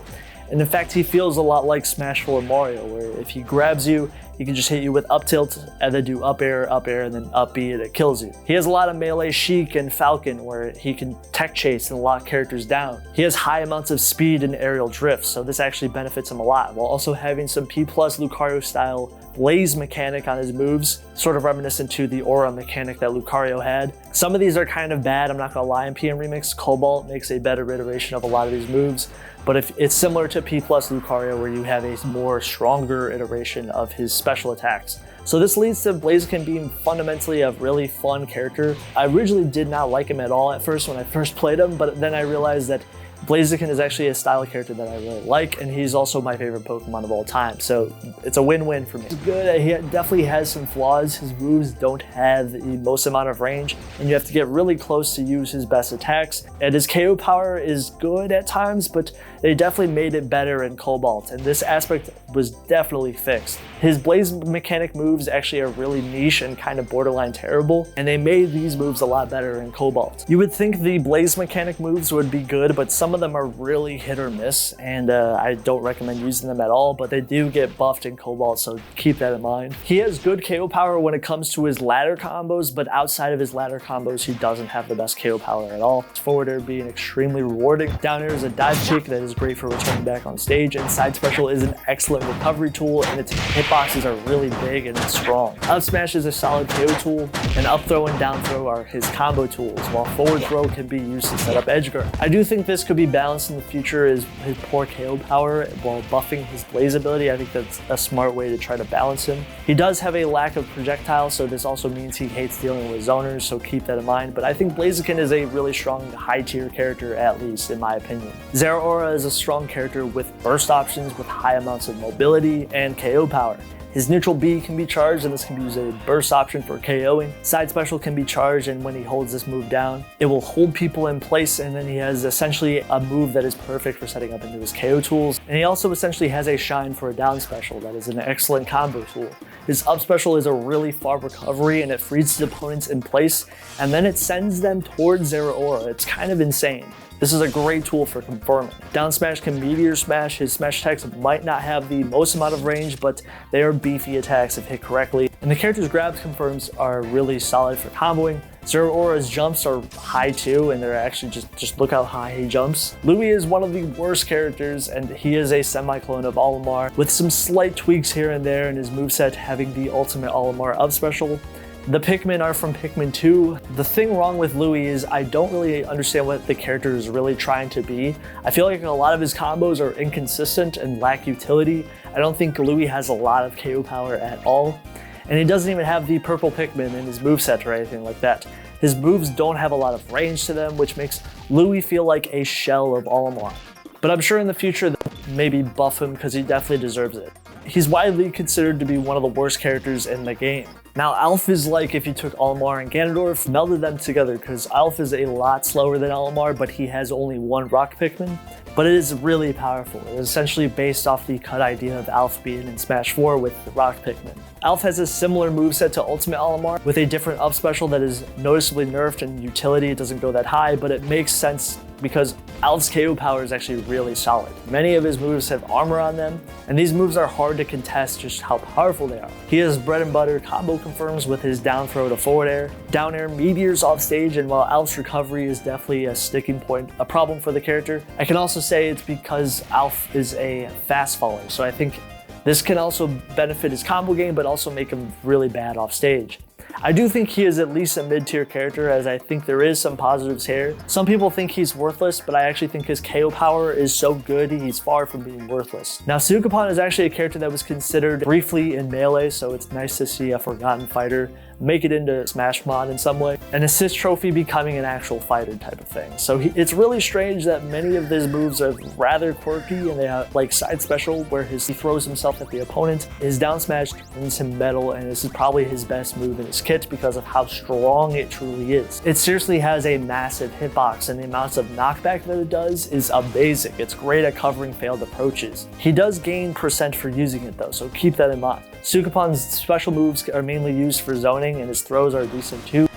and in fact he feels a lot like Smash 4 Mario, where if he grabs you, he can just hit you with up tilt and then do up air, and then up B, and it kills you. He has a lot of melee Sheik and Falcon where he can tech chase and lock characters down. He has high amounts of speed and aerial drift, so this actually benefits him a lot, while also having some P+ Lucario style blaze mechanic on his moves, sort of reminiscent to the aura mechanic that Lucario had. Some of these are kind of bad, I'm not gonna lie, in PM Remix. Cobalt makes a better iteration of a lot of these moves, but if it's similar to P+ Lucario where you have a more stronger iteration of his special attacks. So this leads to Blaziken being fundamentally a really fun character. I originally did not like him at all at first when I first played him, but then I realized that Blaziken is actually a style character that I really like, and he's also my favorite Pokemon of all time, so it's a win-win for me. He's good, he definitely has some flaws. His moves don't have the most amount of range, and you have to get really close to use his best attacks, and his KO power is good at times, but they definitely made it better in Cobalt, and this aspect was definitely fixed. His blaze mechanic moves actually are really niche and kind of borderline terrible, and they made these moves a lot better in Cobalt. You would think the blaze mechanic moves would be good, but some of them are really hit or miss, and I don't recommend using them at all, but they do get buffed in Cobalt, so keep that in mind. He has good KO power when it comes to his ladder combos, but outside of his ladder combos, he doesn't have the best KO power at all. His forward air being extremely rewarding. Down air is a dive kick that is great for returning back on stage, and side special is an excellent recovery tool, and its hitboxes are really big and strong. Up smash is a solid KO tool, and up throw and down throw are his combo tools, while forward throw can be used to set up edge guard. I do think this could be balanced in the future is his poor KO power while buffing his blaze ability. I think that's a smart way to try to balance him. He does have a lack of projectiles, so this also means he hates dealing with zoners, so keep that in mind, but I think Blaziken is a really strong high tier character, at least in my opinion. Zeraora is a strong character with burst options with high amounts of mobility and KO power. His neutral B can be charged, and this can be used as a burst option for KOing. Side special can be charged, and when he holds this move down, it will hold people in place, and then he has essentially a move that is perfect for setting up into his KO tools. And he also essentially has a shine for a down special that is an excellent combo tool. His up special is a really far recovery, and it frees his opponents in place, and then it sends them towards Zeraora. It's kind of insane. This is a great tool for confirming. Down smash can meteor smash. His smash attacks might not have the most amount of range, but they are beefy attacks if hit correctly. And the character's grabs confirms are really solid for comboing. Zeraora's jumps are high too, and they're actually just look how high he jumps. Louis is one of the worst characters, and he is a semi-clone of Olimar, with some slight tweaks here and there in his moveset, having the ultimate Olimar up special. The Pikmin are from Pikmin 2. The thing wrong with Louis is I don't really understand what the character is really trying to be. I feel like a lot of his combos are inconsistent and lack utility. I don't think Louis has a lot of KO power at all. And he doesn't even have the purple Pikmin in his moveset or anything like that. His moves don't have a lot of range to them, which makes Louis feel like a shell of Olimar. But I'm sure in the future they'll maybe buff him because he definitely deserves it. He's widely considered to be one of the worst characters in the game. Now, Alf is like if you took Olimar and Ganondorf, melded them together, because Alf is a lot slower than Olimar, but he has only one rock Pikmin. But it is really powerful. It is essentially based off the cut idea of Alf being in Smash 4 with the rock Pikmin. Alf has a similar moveset to Ultimate Olimar, with a different up special that is noticeably nerfed, and utility it doesn't go that high, but it makes sense because Alf's KO power is actually really solid. Many of his moves have armor on them, and these moves are hard to contest just how powerful they are. He has bread and butter combo confirms with his down throw to forward air. Down air meteors off stage, and while Alf's recovery is definitely a sticking point, a problem for the character, I can also say it's because Alf is a fast faller, so I think this can also benefit his combo game, but also make him really bad off stage. I do think he is at least a mid-tier character, as I think there is some positives here. Some people think he's worthless, but I actually think his KO power is so good he's far from being worthless. Now, Sukapon is actually a character that was considered briefly in Melee, so it's nice to see a forgotten fighter make it into Smash Mod in some way. An assist trophy becoming an actual fighter type of thing. So it's really strange that many of his moves are rather quirky, and they have like side special where he throws himself at the opponent. His down smash turns him metal, and this is probably his best move in his kit because of how strong it truly is. It seriously has a massive hitbox, and the amounts of knockback that it does is amazing. It's great at covering failed approaches. He does gain percent for using it though, so keep that in mind. Sukapon's special moves are mainly used for zoning, and his throws are decent too.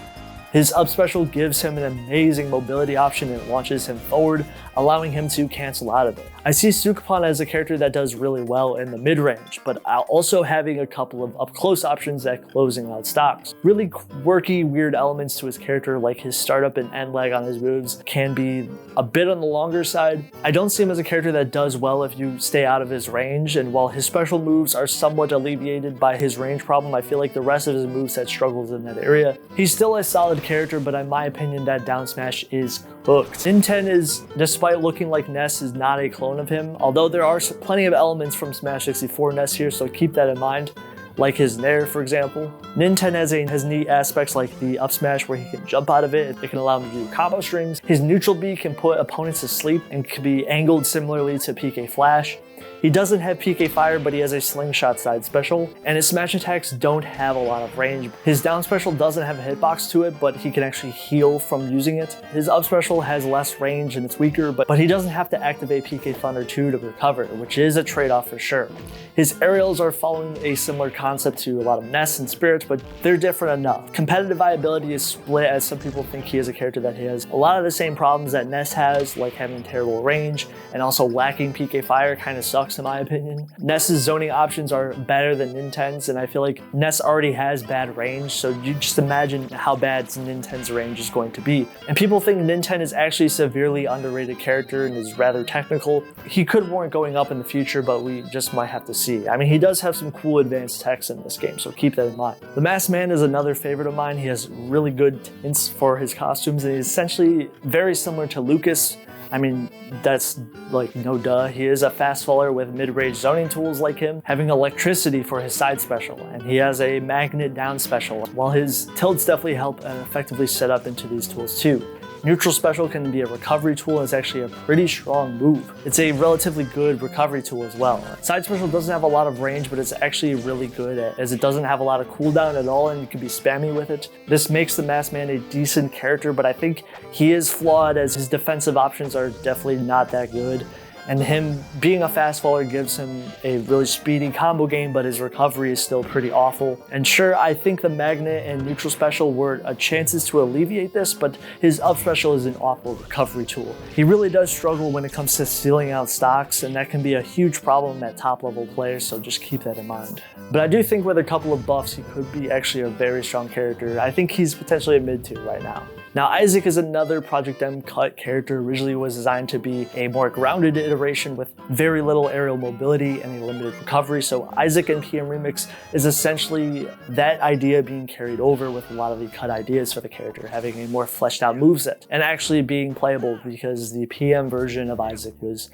His up special gives him an amazing mobility option and launches him forward, allowing him to cancel out of it. I see Sukapon as a character that does really well in the mid-range, but also having a couple of up-close options at closing out stocks. Really quirky, weird elements to his character, like his startup and end lag on his moves, can be a bit on the longer side. I don't see him as a character that does well if you stay out of his range, and while his special moves are somewhat alleviated by his range problem, I feel like the rest of his moveset struggles in that area. He's still a solid character, but in my opinion, that down smash is cooked. Ninten is, despite looking like Ness, is not a clone of him, although there are plenty of elements from Smash 64 Ness here, so keep that in mind, like his Nair, for example. Ninten has neat aspects like the up smash where he can jump out of it. It can allow him to do combo strings. His neutral B can put opponents to sleep and can be angled similarly to PK Flash. He doesn't have PK Fire, but he has a slingshot side special, and his smash attacks don't have a lot of range. His down special doesn't have a hitbox to it, but he can actually heal from using it. His up special has less range and it's weaker, but he doesn't have to activate PK Thunder 2 to recover, which is a trade-off for sure. His aerials are following a similar concept to a lot of Ness and Spirits, but they're different enough. Competitive viability is split, as some people think he is a character that has a lot of the same problems that Ness has, like having terrible range and also lacking PK Fire kind of sucks in my opinion. Ness's zoning options are better than Ninten's, and I feel like Ness already has bad range, so you just imagine how bad Ninten's range is going to be. And people think Ninten is actually a severely underrated character and is rather technical. He could warrant going up in the future, but we just might have to see. I mean, he does have some cool advanced techs in this game, so keep that in mind. The Masked Man is another favorite of mine. He has really good tints for his costumes, and he's essentially very similar to Lucas. I mean, that's like no duh. He is a fast faller with mid-range zoning tools like him, having electricity for his side special, and he has a magnet down special, while his tilts definitely help and effectively set up into these tools too. Neutral special can be a recovery tool, and it's actually a pretty strong move. It's a relatively good recovery tool as well. Side special doesn't have a lot of range, but it's actually really good as it doesn't have a lot of cooldown at all, and you can be spammy with it. This makes the Masked Man a decent character, but I think he is flawed as his defensive options are definitely not that good. And him being a fast faller gives him a really speedy combo game, but his recovery is still pretty awful. And sure, I think the magnet and neutral special were chances to alleviate this, but his up special is an awful recovery tool. He really does struggle when it comes to stealing out stocks, and that can be a huge problem at top level players, so just keep that in mind. But I do think with a couple of buffs, he could be actually a very strong character. I think he's potentially a mid-tier right now. Now, Isaac is another Project M cut character. Originally was designed to be a more grounded iteration with very little aerial mobility and a limited recovery, so Isaac in PM Remix is essentially that idea being carried over with a lot of the cut ideas for the character, having a more fleshed out moveset, and actually being playable because the PM version of Isaac was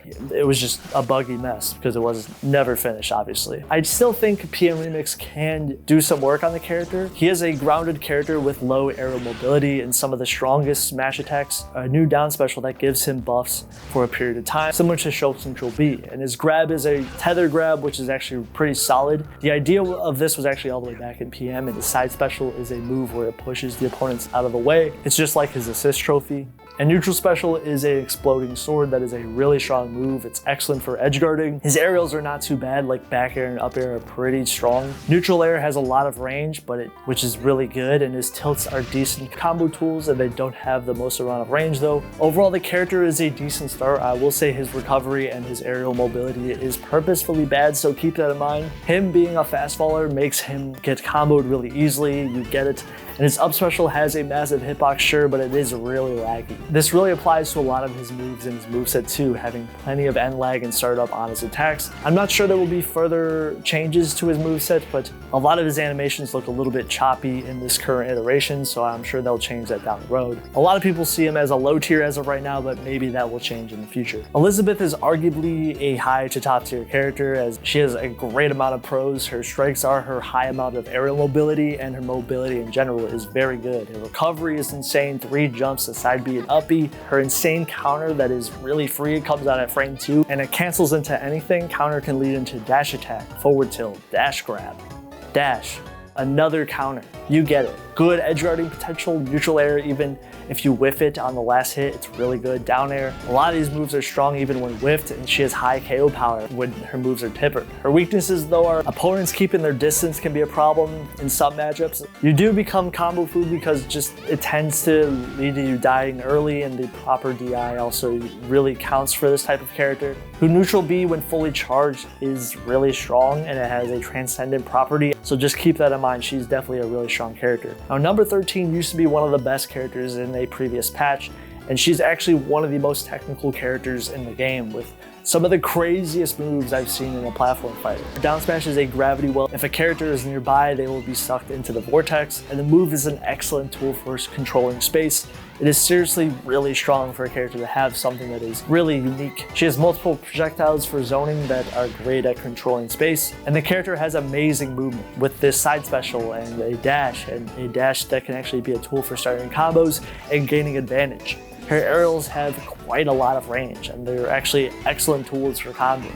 just a buggy mess because it was never finished, obviously. I still think PM Remix can do some work on the character. He is a grounded character with low aerial mobility and some of the strongest smash attacks, a new down special that gives him buffs for a period of time, similar to Shulk's Control B. And his grab is a tether grab, which is actually pretty solid. The idea of this was actually all the way back in PM, and his side special is a move where it pushes the opponents out of the way. It's just like his assist trophy. And neutral special is an exploding sword that is a really strong move. It's excellent for edge guarding. His aerials are not too bad, like back air and up air are pretty strong. Neutral air has a lot of range, which is really good, and his tilts are decent combo tools, and they don't have the most amount of range though. Overall, the character is a decent start. I will say his recovery and his aerial mobility is purposefully bad, so keep that in mind. Him being a fast faller makes him get comboed really easily, you get it. And his up special has a massive hitbox, sure, but it is really laggy. This really applies to a lot of his moves in his moveset too, having plenty of end lag and startup on his attacks. I'm not sure there will be further changes to his moveset, but a lot of his animations look a little bit choppy in this current iteration, so I'm sure they'll change that down the road. A lot of people see him as a low tier as of right now, but maybe that will change in the future. Elizabeth is arguably a high to top tier character, as she has a great amount of pros. Her strengths are her high amount of aerial mobility, and her mobility in general is very good. Her recovery is insane, 3 jumps, a side B and up B. Her insane counter that is really free, it comes out at frame 2, and it cancels into anything. Counter can lead into dash attack, forward tilt, dash grab, dash, another counter. You get it. Good edge guarding potential, neutral air, even if you whiff it on the last hit, it's really good. Down air. A lot of these moves are strong even when whiffed, and she has high KO power when her moves are tippered. Her weaknesses though are opponents keeping their distance can be a problem in some matchups. You do become combo food because it tends to lead to you dying early, and the proper DI also really counts for this type of character. Her neutral B when fully charged is really strong, and it has a transcendent property, so just keep that in mind. She's definitely a really strong character. Now, number 13 used to be one of the best characters in a previous patch, and she's actually one of the most technical characters in the game, with some of the craziest moves I've seen in a platform fighter. Down smash is a gravity well. If a character is nearby, they will be sucked into the vortex, and the move is an excellent tool for controlling space. It is seriously really strong for a character to have something that is really unique. She has multiple projectiles for zoning that are great at controlling space, and the character has amazing movement with this side special and a dash that can actually be a tool for starting combos and gaining advantage. Her aerials have quite a lot of range, and they're actually excellent tools for comboing.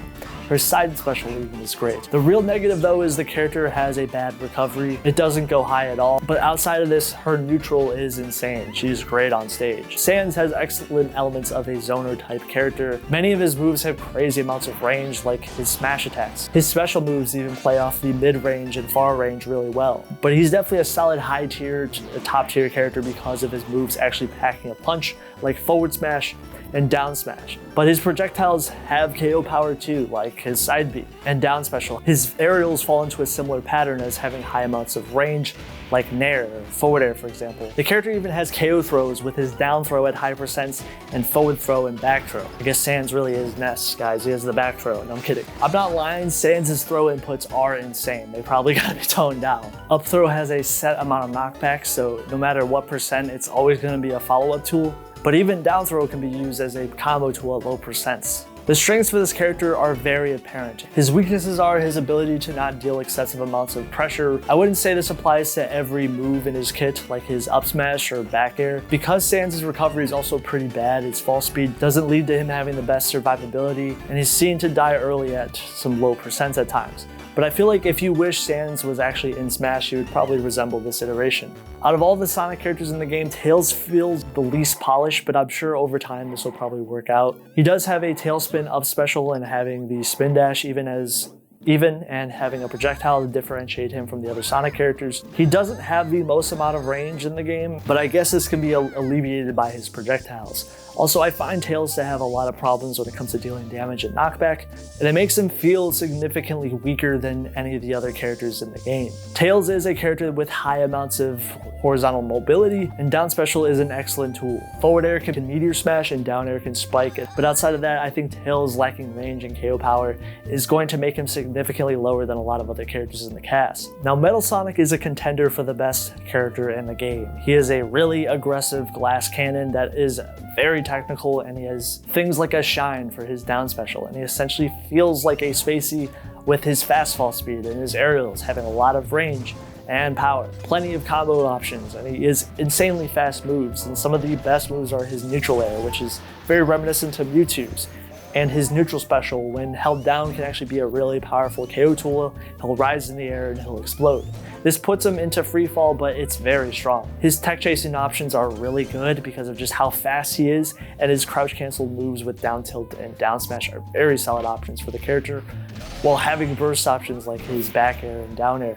Her side special even is great. The real negative though is the character has a bad recovery. It doesn't go high at all, but outside of this, her neutral is insane. She's great on stage. Sans has excellent elements of a zoner type character. Many of his moves have crazy amounts of range, like his smash attacks. His special moves even play off the mid-range and far range really well. But he's definitely a solid high tier, top tier character because of his moves actually packing a punch, like forward smash and down smash. But his projectiles have KO power too, like his side B and down special. His aerials fall into a similar pattern as having high amounts of range, like nair or forward air for example. The character even has KO throws with his down throw at high percents and forward throw and back throw. I guess Sans really is Ness, guys. He has the back throw. No, I'm kidding. I'm not lying, Sans' throw inputs are insane. They probably gotta be toned down. Up throw has a set amount of knockback, so no matter what percent, it's always gonna be a follow-up tool. But even down throw can be used as a combo tool at low percents. The strengths for this character are very apparent. His weaknesses are his ability to not deal excessive amounts of pressure. I wouldn't say this applies to every move in his kit, like his up smash or back air. Because Sans' recovery is also pretty bad, his fall speed doesn't lead to him having the best survivability, and he's seen to die early at some low percents at times. But I feel like if you wish Sans was actually in Smash, he would probably resemble this iteration. Out of all the Sonic characters in the game, Tails feels the least polished, but I'm sure over time this will probably work out. He does have a tailspin up special, and having the spin dash and having a projectile to differentiate him from the other Sonic characters. He doesn't have the most amount of range in the game, but I guess this can be alleviated by his projectiles. Also, I find Tails to have a lot of problems when it comes to dealing damage and knockback, and it makes him feel significantly weaker than any of the other characters in the game. Tails is a character with high amounts of horizontal mobility, and down special is an excellent tool. Forward air can meteor smash and down air can spike it, but outside of that, I think Tails lacking range and KO power is going to make him significantly lower than a lot of other characters in the cast. Now, Metal Sonic is a contender for the best character in the game. He is a really aggressive glass cannon that is very technical, and he has things like a shine for his down special, and he essentially feels like a spacey with his fast fall speed and his aerials having a lot of range and power. Plenty of combo options, and he is insanely fast moves, and some of the best moves are his neutral air, which is very reminiscent of Mewtwo's. And his neutral special, when held down, can actually be a really powerful KO tool. He'll rise in the air and he'll explode. This puts him into free fall, but it's very strong. His tech chasing options are really good because of just how fast he is, and his crouch cancel moves with down tilt and down smash are very solid options for the character, while having burst options like his back air and down air.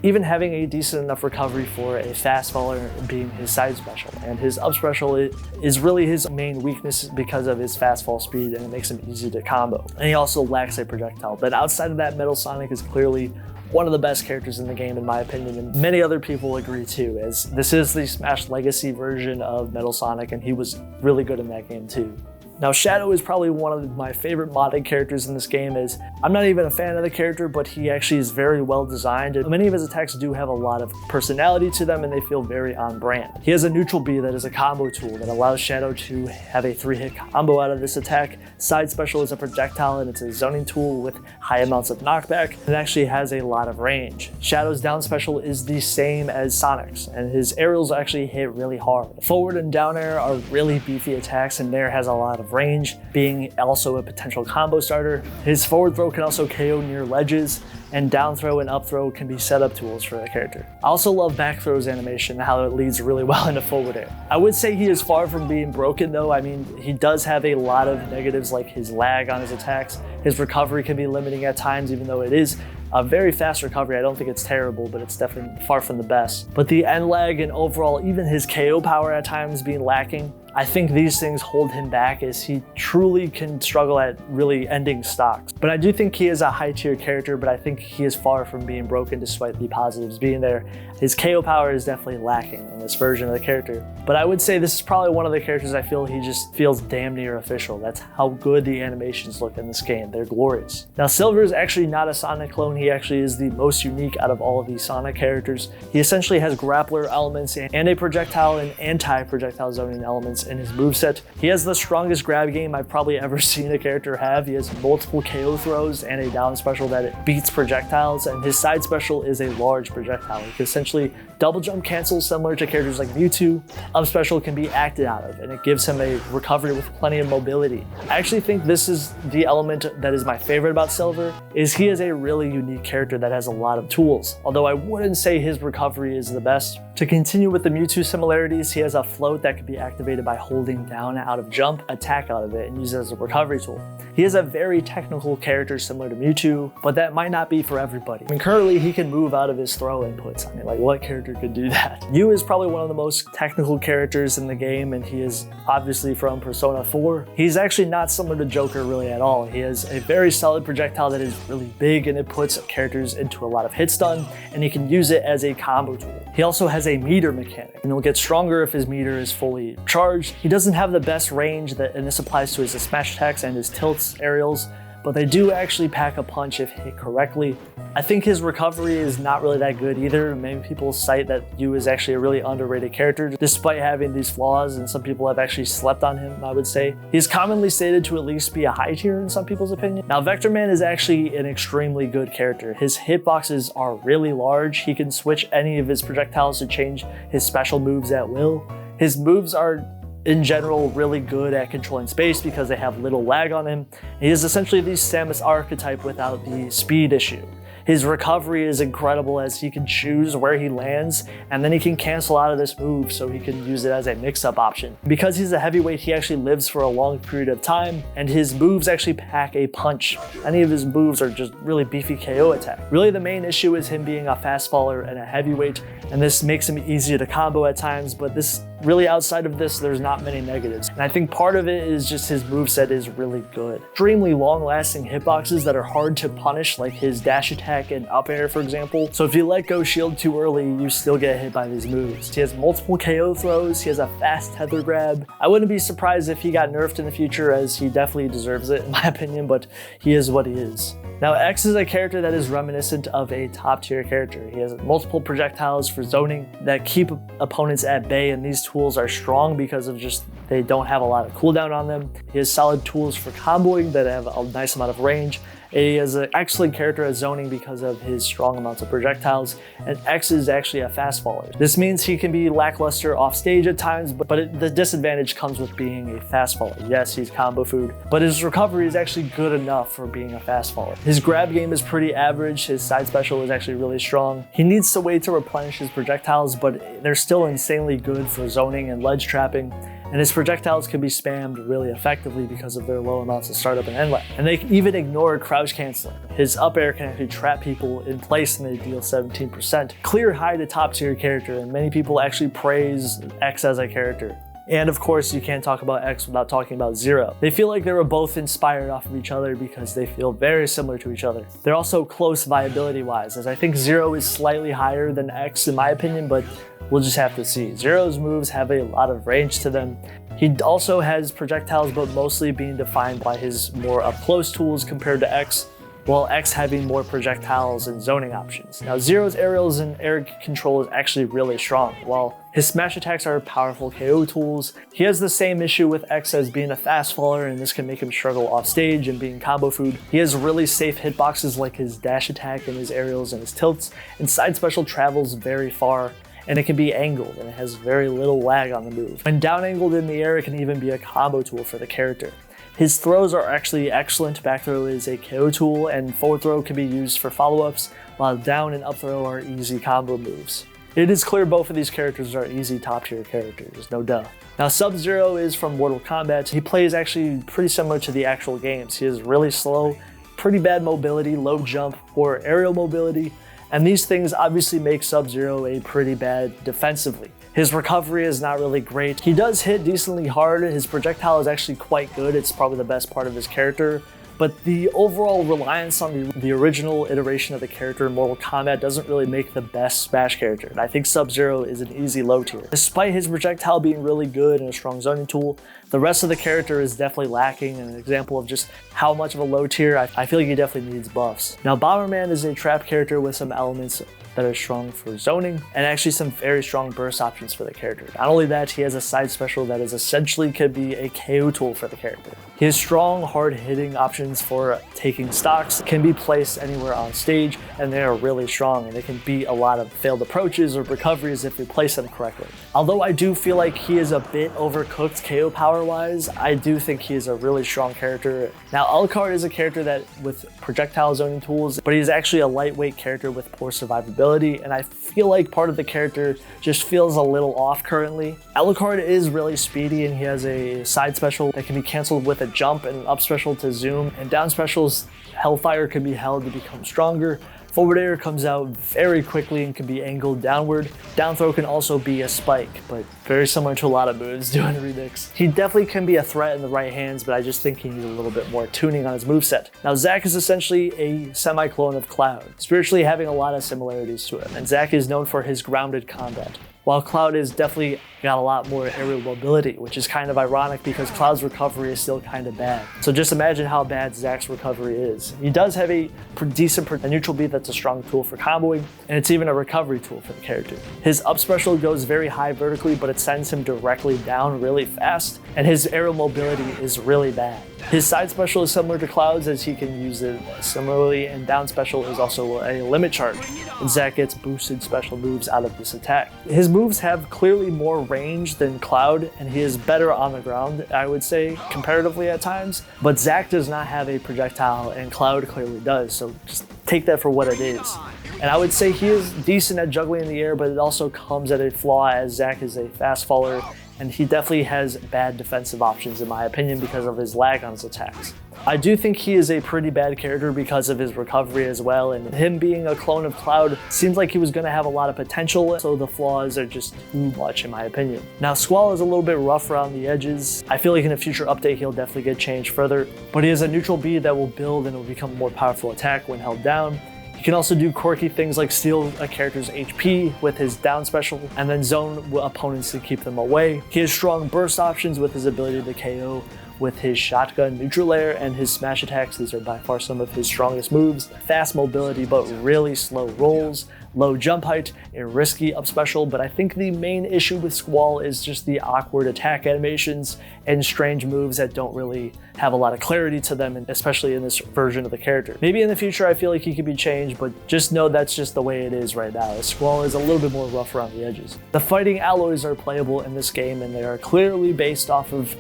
Even having a decent enough recovery for a fast faller being his side special, and his up special is really his main weakness because of his fast fall speed, and it makes him easy to combo. And he also lacks a projectile, but outside of that, Metal Sonic is clearly one of the best characters in the game in my opinion, and many other people agree too, as this is the Smash Legacy version of Metal Sonic and he was really good in that game too. Now Shadow is probably one of my favorite modded characters in this game, as I'm not even a fan of the character, but he actually is very well designed and many of his attacks do have a lot of personality to them and they feel very on brand. He has a neutral B that is a combo tool that allows Shadow to have a 3-hit combo out of this attack. Side special is a projectile and it's a zoning tool with high amounts of knockback and actually has a lot of range. Shadow's down special is the same as Sonic's and his aerials actually hit really hard. Forward and down air are really beefy attacks and Nair has a lot of range, being also a potential combo starter. His forward throw can also KO near ledges, and down throw and up throw can be setup tools for that character. I also love back throw's animation, how it leads really well into forward air. I would say he is far from being broken though. I mean, he does have a lot of negatives like his lag on his attacks. His recovery can be limiting at times, even though it is a very fast recovery. I don't think it's terrible, but it's definitely far from the best. But the end lag and overall, even his KO power at times being lacking, I think these things hold him back as he truly can struggle at really ending stocks. But I do think he is a high tier character, but I think he is far from being broken despite the positives being there. His KO power is definitely lacking in this version of the character. But I would say this is probably one of the characters I feel he just feels damn near official. That's how good the animations look in this game. They're glorious. Now Silver is actually not a Sonic clone. He actually is the most unique out of all of these Sonic characters. He essentially has grappler elements and a projectile and anti-projectile zoning elements in his moveset. He has the strongest grab game I've probably ever seen a character have. He has multiple KO throws and a down special that it beats projectiles, and his side special is a large projectile. He can essentially double jump cancel similar to characters like Mewtwo. Up special can be acted out of, and it gives him a recovery with plenty of mobility. I actually think this is the element that is my favorite about Silver, is he is a really unique character that has a lot of tools, although I wouldn't say his recovery is the best. To continue with the Mewtwo similarities, he has a float that can be activated by holding down out of jump, attack out of it, and use it as a recovery tool. He is a very technical character similar to Mewtwo, but that might not be for everybody. I mean, currently he can move out of his throw inputs. I mean, like, what character could do that? Yu is probably one of the most technical characters in the game, and he is obviously from Persona 4. He's actually not similar to Joker really at all. He has a very solid projectile that is really big, and it puts characters into a lot of hit stun, and he can use it as a combo tool. He also has a meter mechanic, and he'll get stronger if his meter is fully charged. He doesn't have the best range, and this applies to his smash attacks and his tilts aerials, but they do actually pack a punch if hit correctly. I think his recovery is not really that good either. Many people cite that Yu is actually a really underrated character despite having these flaws, and some people have actually slept on him, I would say. He's commonly stated to at least be a high tier in some people's opinion. Now Vector Man is actually an extremely good character. His hitboxes are really large. He can switch any of his projectiles to change his special moves at will. His moves are in general really good at controlling space because they have little lag on him. He is essentially the Samus archetype without the speed issue. His recovery is incredible as he can choose where he lands, and then he can cancel out of this move so he can use it as a mix-up option. Because he's a heavyweight, he actually lives for a long period of time, and his moves actually pack a punch. Any of his moves are just really beefy KO attack. Really the main issue is him being a fast faller and a heavyweight, and this makes him easy to combo at times, but this really outside of this, there's not many negatives. And I think part of it is just his moveset is really good. Extremely long-lasting hitboxes that are hard to punish, like his dash attack and up air, for example. So if you let go shield too early, you still get hit by these moves. He has multiple KO throws, he has a fast tether grab. I wouldn't be surprised if he got nerfed in the future, as he definitely deserves it in my opinion, but he is what he is. Now X is a character that is reminiscent of a top tier character. He has multiple projectiles for zoning that keep opponents at bay, and these tools are strong because of just they don't have a lot of cooldown on them. He has solid tools for comboing that have a nice amount of range. He is an excellent character at zoning because of his strong amounts of projectiles, and X is actually a fast faller. This means he can be lackluster off stage at times, but the disadvantage comes with being a fast faller. Yes, he's combo food, but his recovery is actually good enough for being a fast faller. His grab game is pretty average, his side special is actually really strong. He needs to wait to replenish his projectiles, but they're still insanely good for zoning and ledge trapping. And his projectiles can be spammed really effectively because of their low amounts of startup and end lag. And they even ignore crouch canceling. His up air can actually trap people in place and they deal 17%. Clear high to top tier character, and many people actually praise X as a character. And of course, you can't talk about X without talking about Zero. They feel like they were both inspired off of each other because they feel very similar to each other. They're also close viability-wise, as I think Zero is slightly higher than X in my opinion, but we'll just have to see. Zero's moves have a lot of range to them. He also has projectiles, but mostly being defined by his more up-close tools compared to X, while X having more projectiles and zoning options. Now, Zero's aerials and air control is actually really strong. While his smash attacks are powerful KO tools, he has the same issue with X as being a fast faller, and this can make him struggle off stage and being combo food. He has really safe hitboxes like his dash attack and his aerials and his tilts, and side special travels very far, and it can be angled, and it has very little lag on the move. When down angled in the air, it can even be a combo tool for the character. His throws are actually excellent. Back throw is a KO tool, and forward throw can be used for follow-ups, while down and up throw are easy combo moves. It is clear both of these characters are easy top-tier characters, no duh. Now, Sub-Zero is from Mortal Kombat. He plays actually pretty similar to the actual games. He is really slow, pretty bad mobility, low jump, poor aerial mobility, and these things obviously make Sub-Zero a pretty bad defensively. His recovery is not really great. He does hit decently hard. His projectile is actually quite good. It's probably the best part of his character. But the overall reliance on the original iteration of the character in Mortal Kombat doesn't really make the best Smash character. And I think Sub-Zero is an easy low tier. Despite his projectile being really good and a strong zoning tool, the rest of the character is definitely lacking, and an example of just how much of a low tier I feel like he definitely needs buffs. Now, Bomberman is a trap character with some elements that are strong for zoning, and actually some very strong burst options for the character. Not only that, he has a side special that is essentially could be a KO tool for the character. He has strong, hard-hitting options for taking stocks, can be placed anywhere on stage, and they are really strong, and they can beat a lot of failed approaches or recoveries if you place them correctly. Although I do feel like he is a bit overcooked KO power-wise, I do think he is a really strong character. Now, Alucard is a character that with projectile zoning tools, but he's actually a lightweight character with poor survivability, and I feel like part of the character just feels a little off currently. Alucard is really speedy, and he has a side special that can be canceled with a jump, and an up special to zoom, and down specials, Hellfire can be held to become stronger. Forward air comes out very quickly and can be angled downward. Down throw can also be a spike, but very similar to a lot of moves doing a remix. He definitely can be a threat in the right hands, but I just think he needs a little bit more tuning on his moveset. Now, Zack is essentially a semi-clone of Cloud, spiritually having a lot of similarities to him, and Zack is known for his grounded combat, while Cloud is definitely got a lot more aerial mobility, which is kind of ironic because Cloud's recovery is still kind of bad. So just imagine how bad Zack's recovery is. He does have a decent neutral beat that's a strong tool for comboing, and it's even a recovery tool for the character. His up special goes very high vertically, but it sends him directly down really fast, and his aerial mobility is really bad. His side special is similar to Cloud's, as he can use it similarly, and down special is also a limit charge, and Zack gets boosted special moves out of this attack. His moves have clearly more range than Cloud, and he is better on the ground, I would say, comparatively at times, but Zack does not have a projectile, and Cloud clearly does, so just take that for what it is. And I would say he is decent at juggling in the air, but it also comes at a flaw as Zack is a fast faller, and he definitely has bad defensive options in my opinion because of his lag on his attacks. I do think he is a pretty bad character because of his recovery as well, and him being a clone of Cloud seems like he was going to have a lot of potential, so the flaws are just too much in my opinion. Now, Squall is a little bit rough around the edges. I feel like in a future update he'll definitely get changed further, but he has a neutral B that will build and will become a more powerful attack when held down. He can also do quirky things like steal a character's HP with his down special and then zone opponents to keep them away. He has strong burst options with his ability to KO with his shotgun neutral air and his smash attacks. These are by far some of his strongest moves. Fast mobility but really slow rolls, low jump height, a risky up special, but I think the main issue with Squall is just the awkward attack animations and strange moves that don't really have a lot of clarity to them, especially in this version of the character. Maybe in the future I feel like he could be changed, but just know that's just the way it is right now. Squall is a little bit more rough around the edges. The fighting alloys are playable in this game, and they are clearly based off of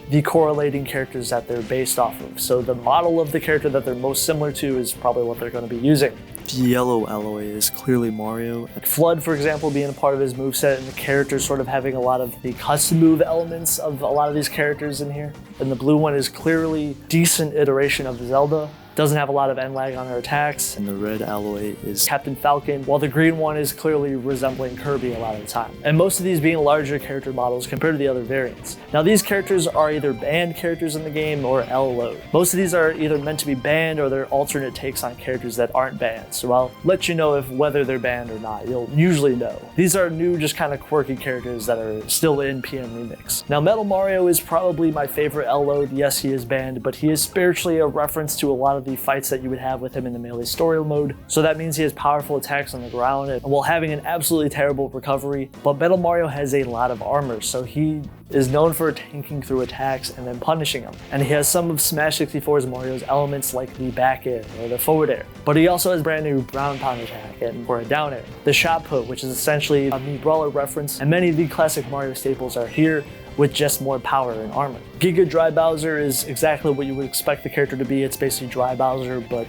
the correlating characters that they're based off of. So the model of the character that they're most similar to is probably what they're going to be using. The yellow alloy is clearly Mario. Flood, for example, being a part of his moveset, and the characters sort of having a lot of the custom move elements of a lot of these characters in here. And the blue one is clearly decent iteration of Zelda. doesn't have a lot of end lag on her attacks. And the red alloy is Captain Falcon, while the green one is clearly resembling Kirby a lot of the time. And most of these being larger character models compared to the other variants. Now these characters are either banned characters in the game or L-load. Most of these are either meant to be banned or they're alternate takes on characters that aren't banned. So I'll let you know whether they're banned or not. You'll usually know. These are new, just kind of quirky characters that are still in PM Remix. Now Metal Mario is probably my favorite L-load. Yes, he is banned, but he is spiritually a reference to a lot of the fights that you would have with him in the melee story mode. So that means he has powerful attacks on the ground and while having an absolutely terrible recovery. But Metal Mario has a lot of armor, so he is known for tanking through attacks and then punishing them. And he has some of Smash 64's Mario's elements like the back air or the forward air. But he also has brand new ground pound attack or a down air. The shot put, which is essentially a Mii Brawler reference, and many of the classic Mario staples are here with just more power and armor. Giga Dry Bowser is exactly what you would expect the character to be. It's basically Dry Bowser, but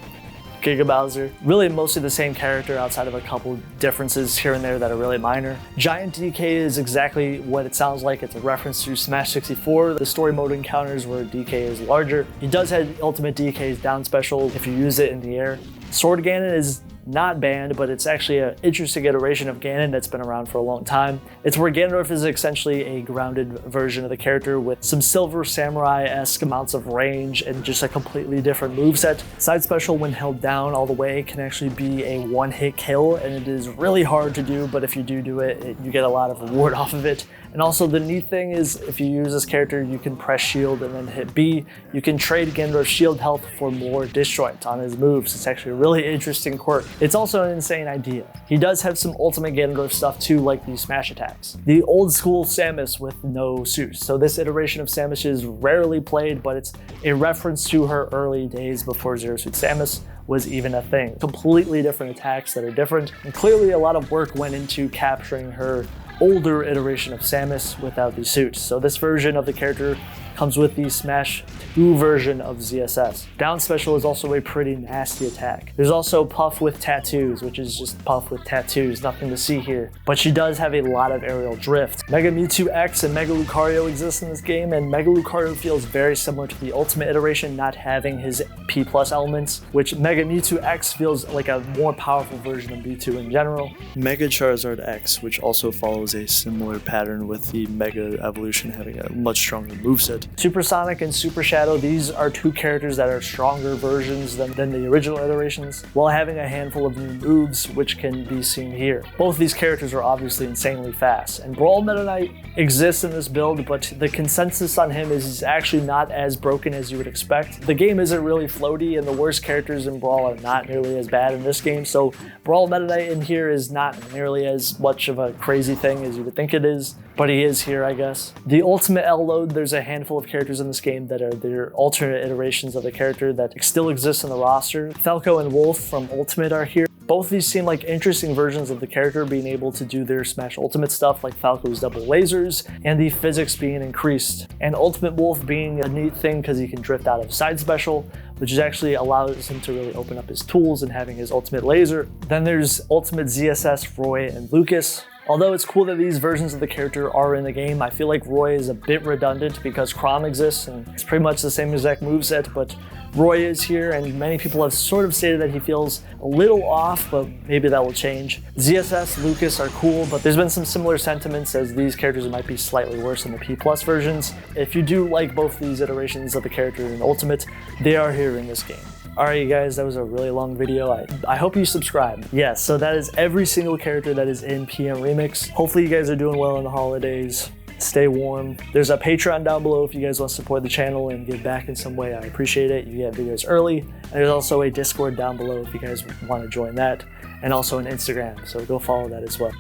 Giga Bowser. Really mostly the same character outside of a couple differences here and there that are really minor. Giant DK is exactly what it sounds like. It's a reference to Smash 64, the story mode encounters where DK is larger. He does have Ultimate DK's down special if you use it in the air. Sword Ganon is not banned, but it's actually an interesting iteration of Ganon that's been around for a long time. It's where Ganondorf is essentially a grounded version of the character with some Silver Samurai-esque amounts of range and just a completely different moveset. Side special, when held down all the way, can actually be a one-hit kill, and it is really hard to do, but if you do it, you get a lot of reward off of it. And also the neat thing is if you use this character, you can press shield and then hit B. You can trade Ganondorf's shield health for more disjoint on his moves. It's actually a really interesting quirk. It's also an insane idea. He does have some ultimate Ganondorf stuff too, like the smash attacks. The old school Samus with no suit. So this iteration of Samus is rarely played, but it's a reference to her early days before Zero Suit Samus was even a thing. Completely different attacks that are different, and clearly a lot of work went into capturing her older iteration of Samus without the suit. So this version of the character comes with the Smash 2 version of ZSS. Down special is also a pretty nasty attack. There's also Puff with tattoos, which is just Puff with tattoos, nothing to see here. But she does have a lot of aerial drift. Mega Mewtwo X and Mega Lucario exist in this game, and Mega Lucario feels very similar to the Ultimate iteration, not having his P+ elements, which Mega Mewtwo X feels like a more powerful version of Mewtwo in general. Mega Charizard X, which also follows a similar pattern with the Mega Evolution having a much stronger moveset. Supersonic and Super Shadow, these are two characters that are stronger versions than the original iterations, while having a handful of new moves, which can be seen here. Both these characters are obviously insanely fast, and Brawl Meta Knight exists in this build, but the consensus on him is he's actually not as broken as you would expect. The game isn't really floaty, and the worst characters in Brawl are not nearly as bad in this game, so Brawl Meta Knight in here is not nearly as much of a crazy thing as you would think it is, but he is here, I guess. The Ultimate L-Load, there's a handful of characters in this game that are their alternate iterations of the character that still exists in the roster. Falco and Wolf from Ultimate are here. Both of these seem like interesting versions of the character being able to do their Smash Ultimate stuff, like Falco's double lasers and the physics being increased. And Ultimate Wolf being a neat thing because he can drift out of side special, which actually allows him to really open up his tools and having his ultimate laser. Then there's Ultimate ZSS, Roy, and Lucas. Although it's cool that these versions of the character are in the game, I feel like Roy is a bit redundant because Chrom exists and it's pretty much the same exact moveset, but Roy is here and many people have sort of stated that he feels a little off, but maybe that will change. ZSS, Lucas are cool, but there's been some similar sentiments as these characters might be slightly worse than the P+ versions. If you do like both these iterations of the character in Ultimate, they are here in this game. Alright you guys, that was a really long video. I hope you subscribe. Yes, so that is every single character that is in PM Remix. Hopefully you guys are doing well in the holidays. Stay warm. There's a Patreon down below if you guys want to support the channel and give back in some way. I appreciate it. You get videos early. And there's also a Discord down below if you guys want to join that. And also an Instagram, so go follow that as well.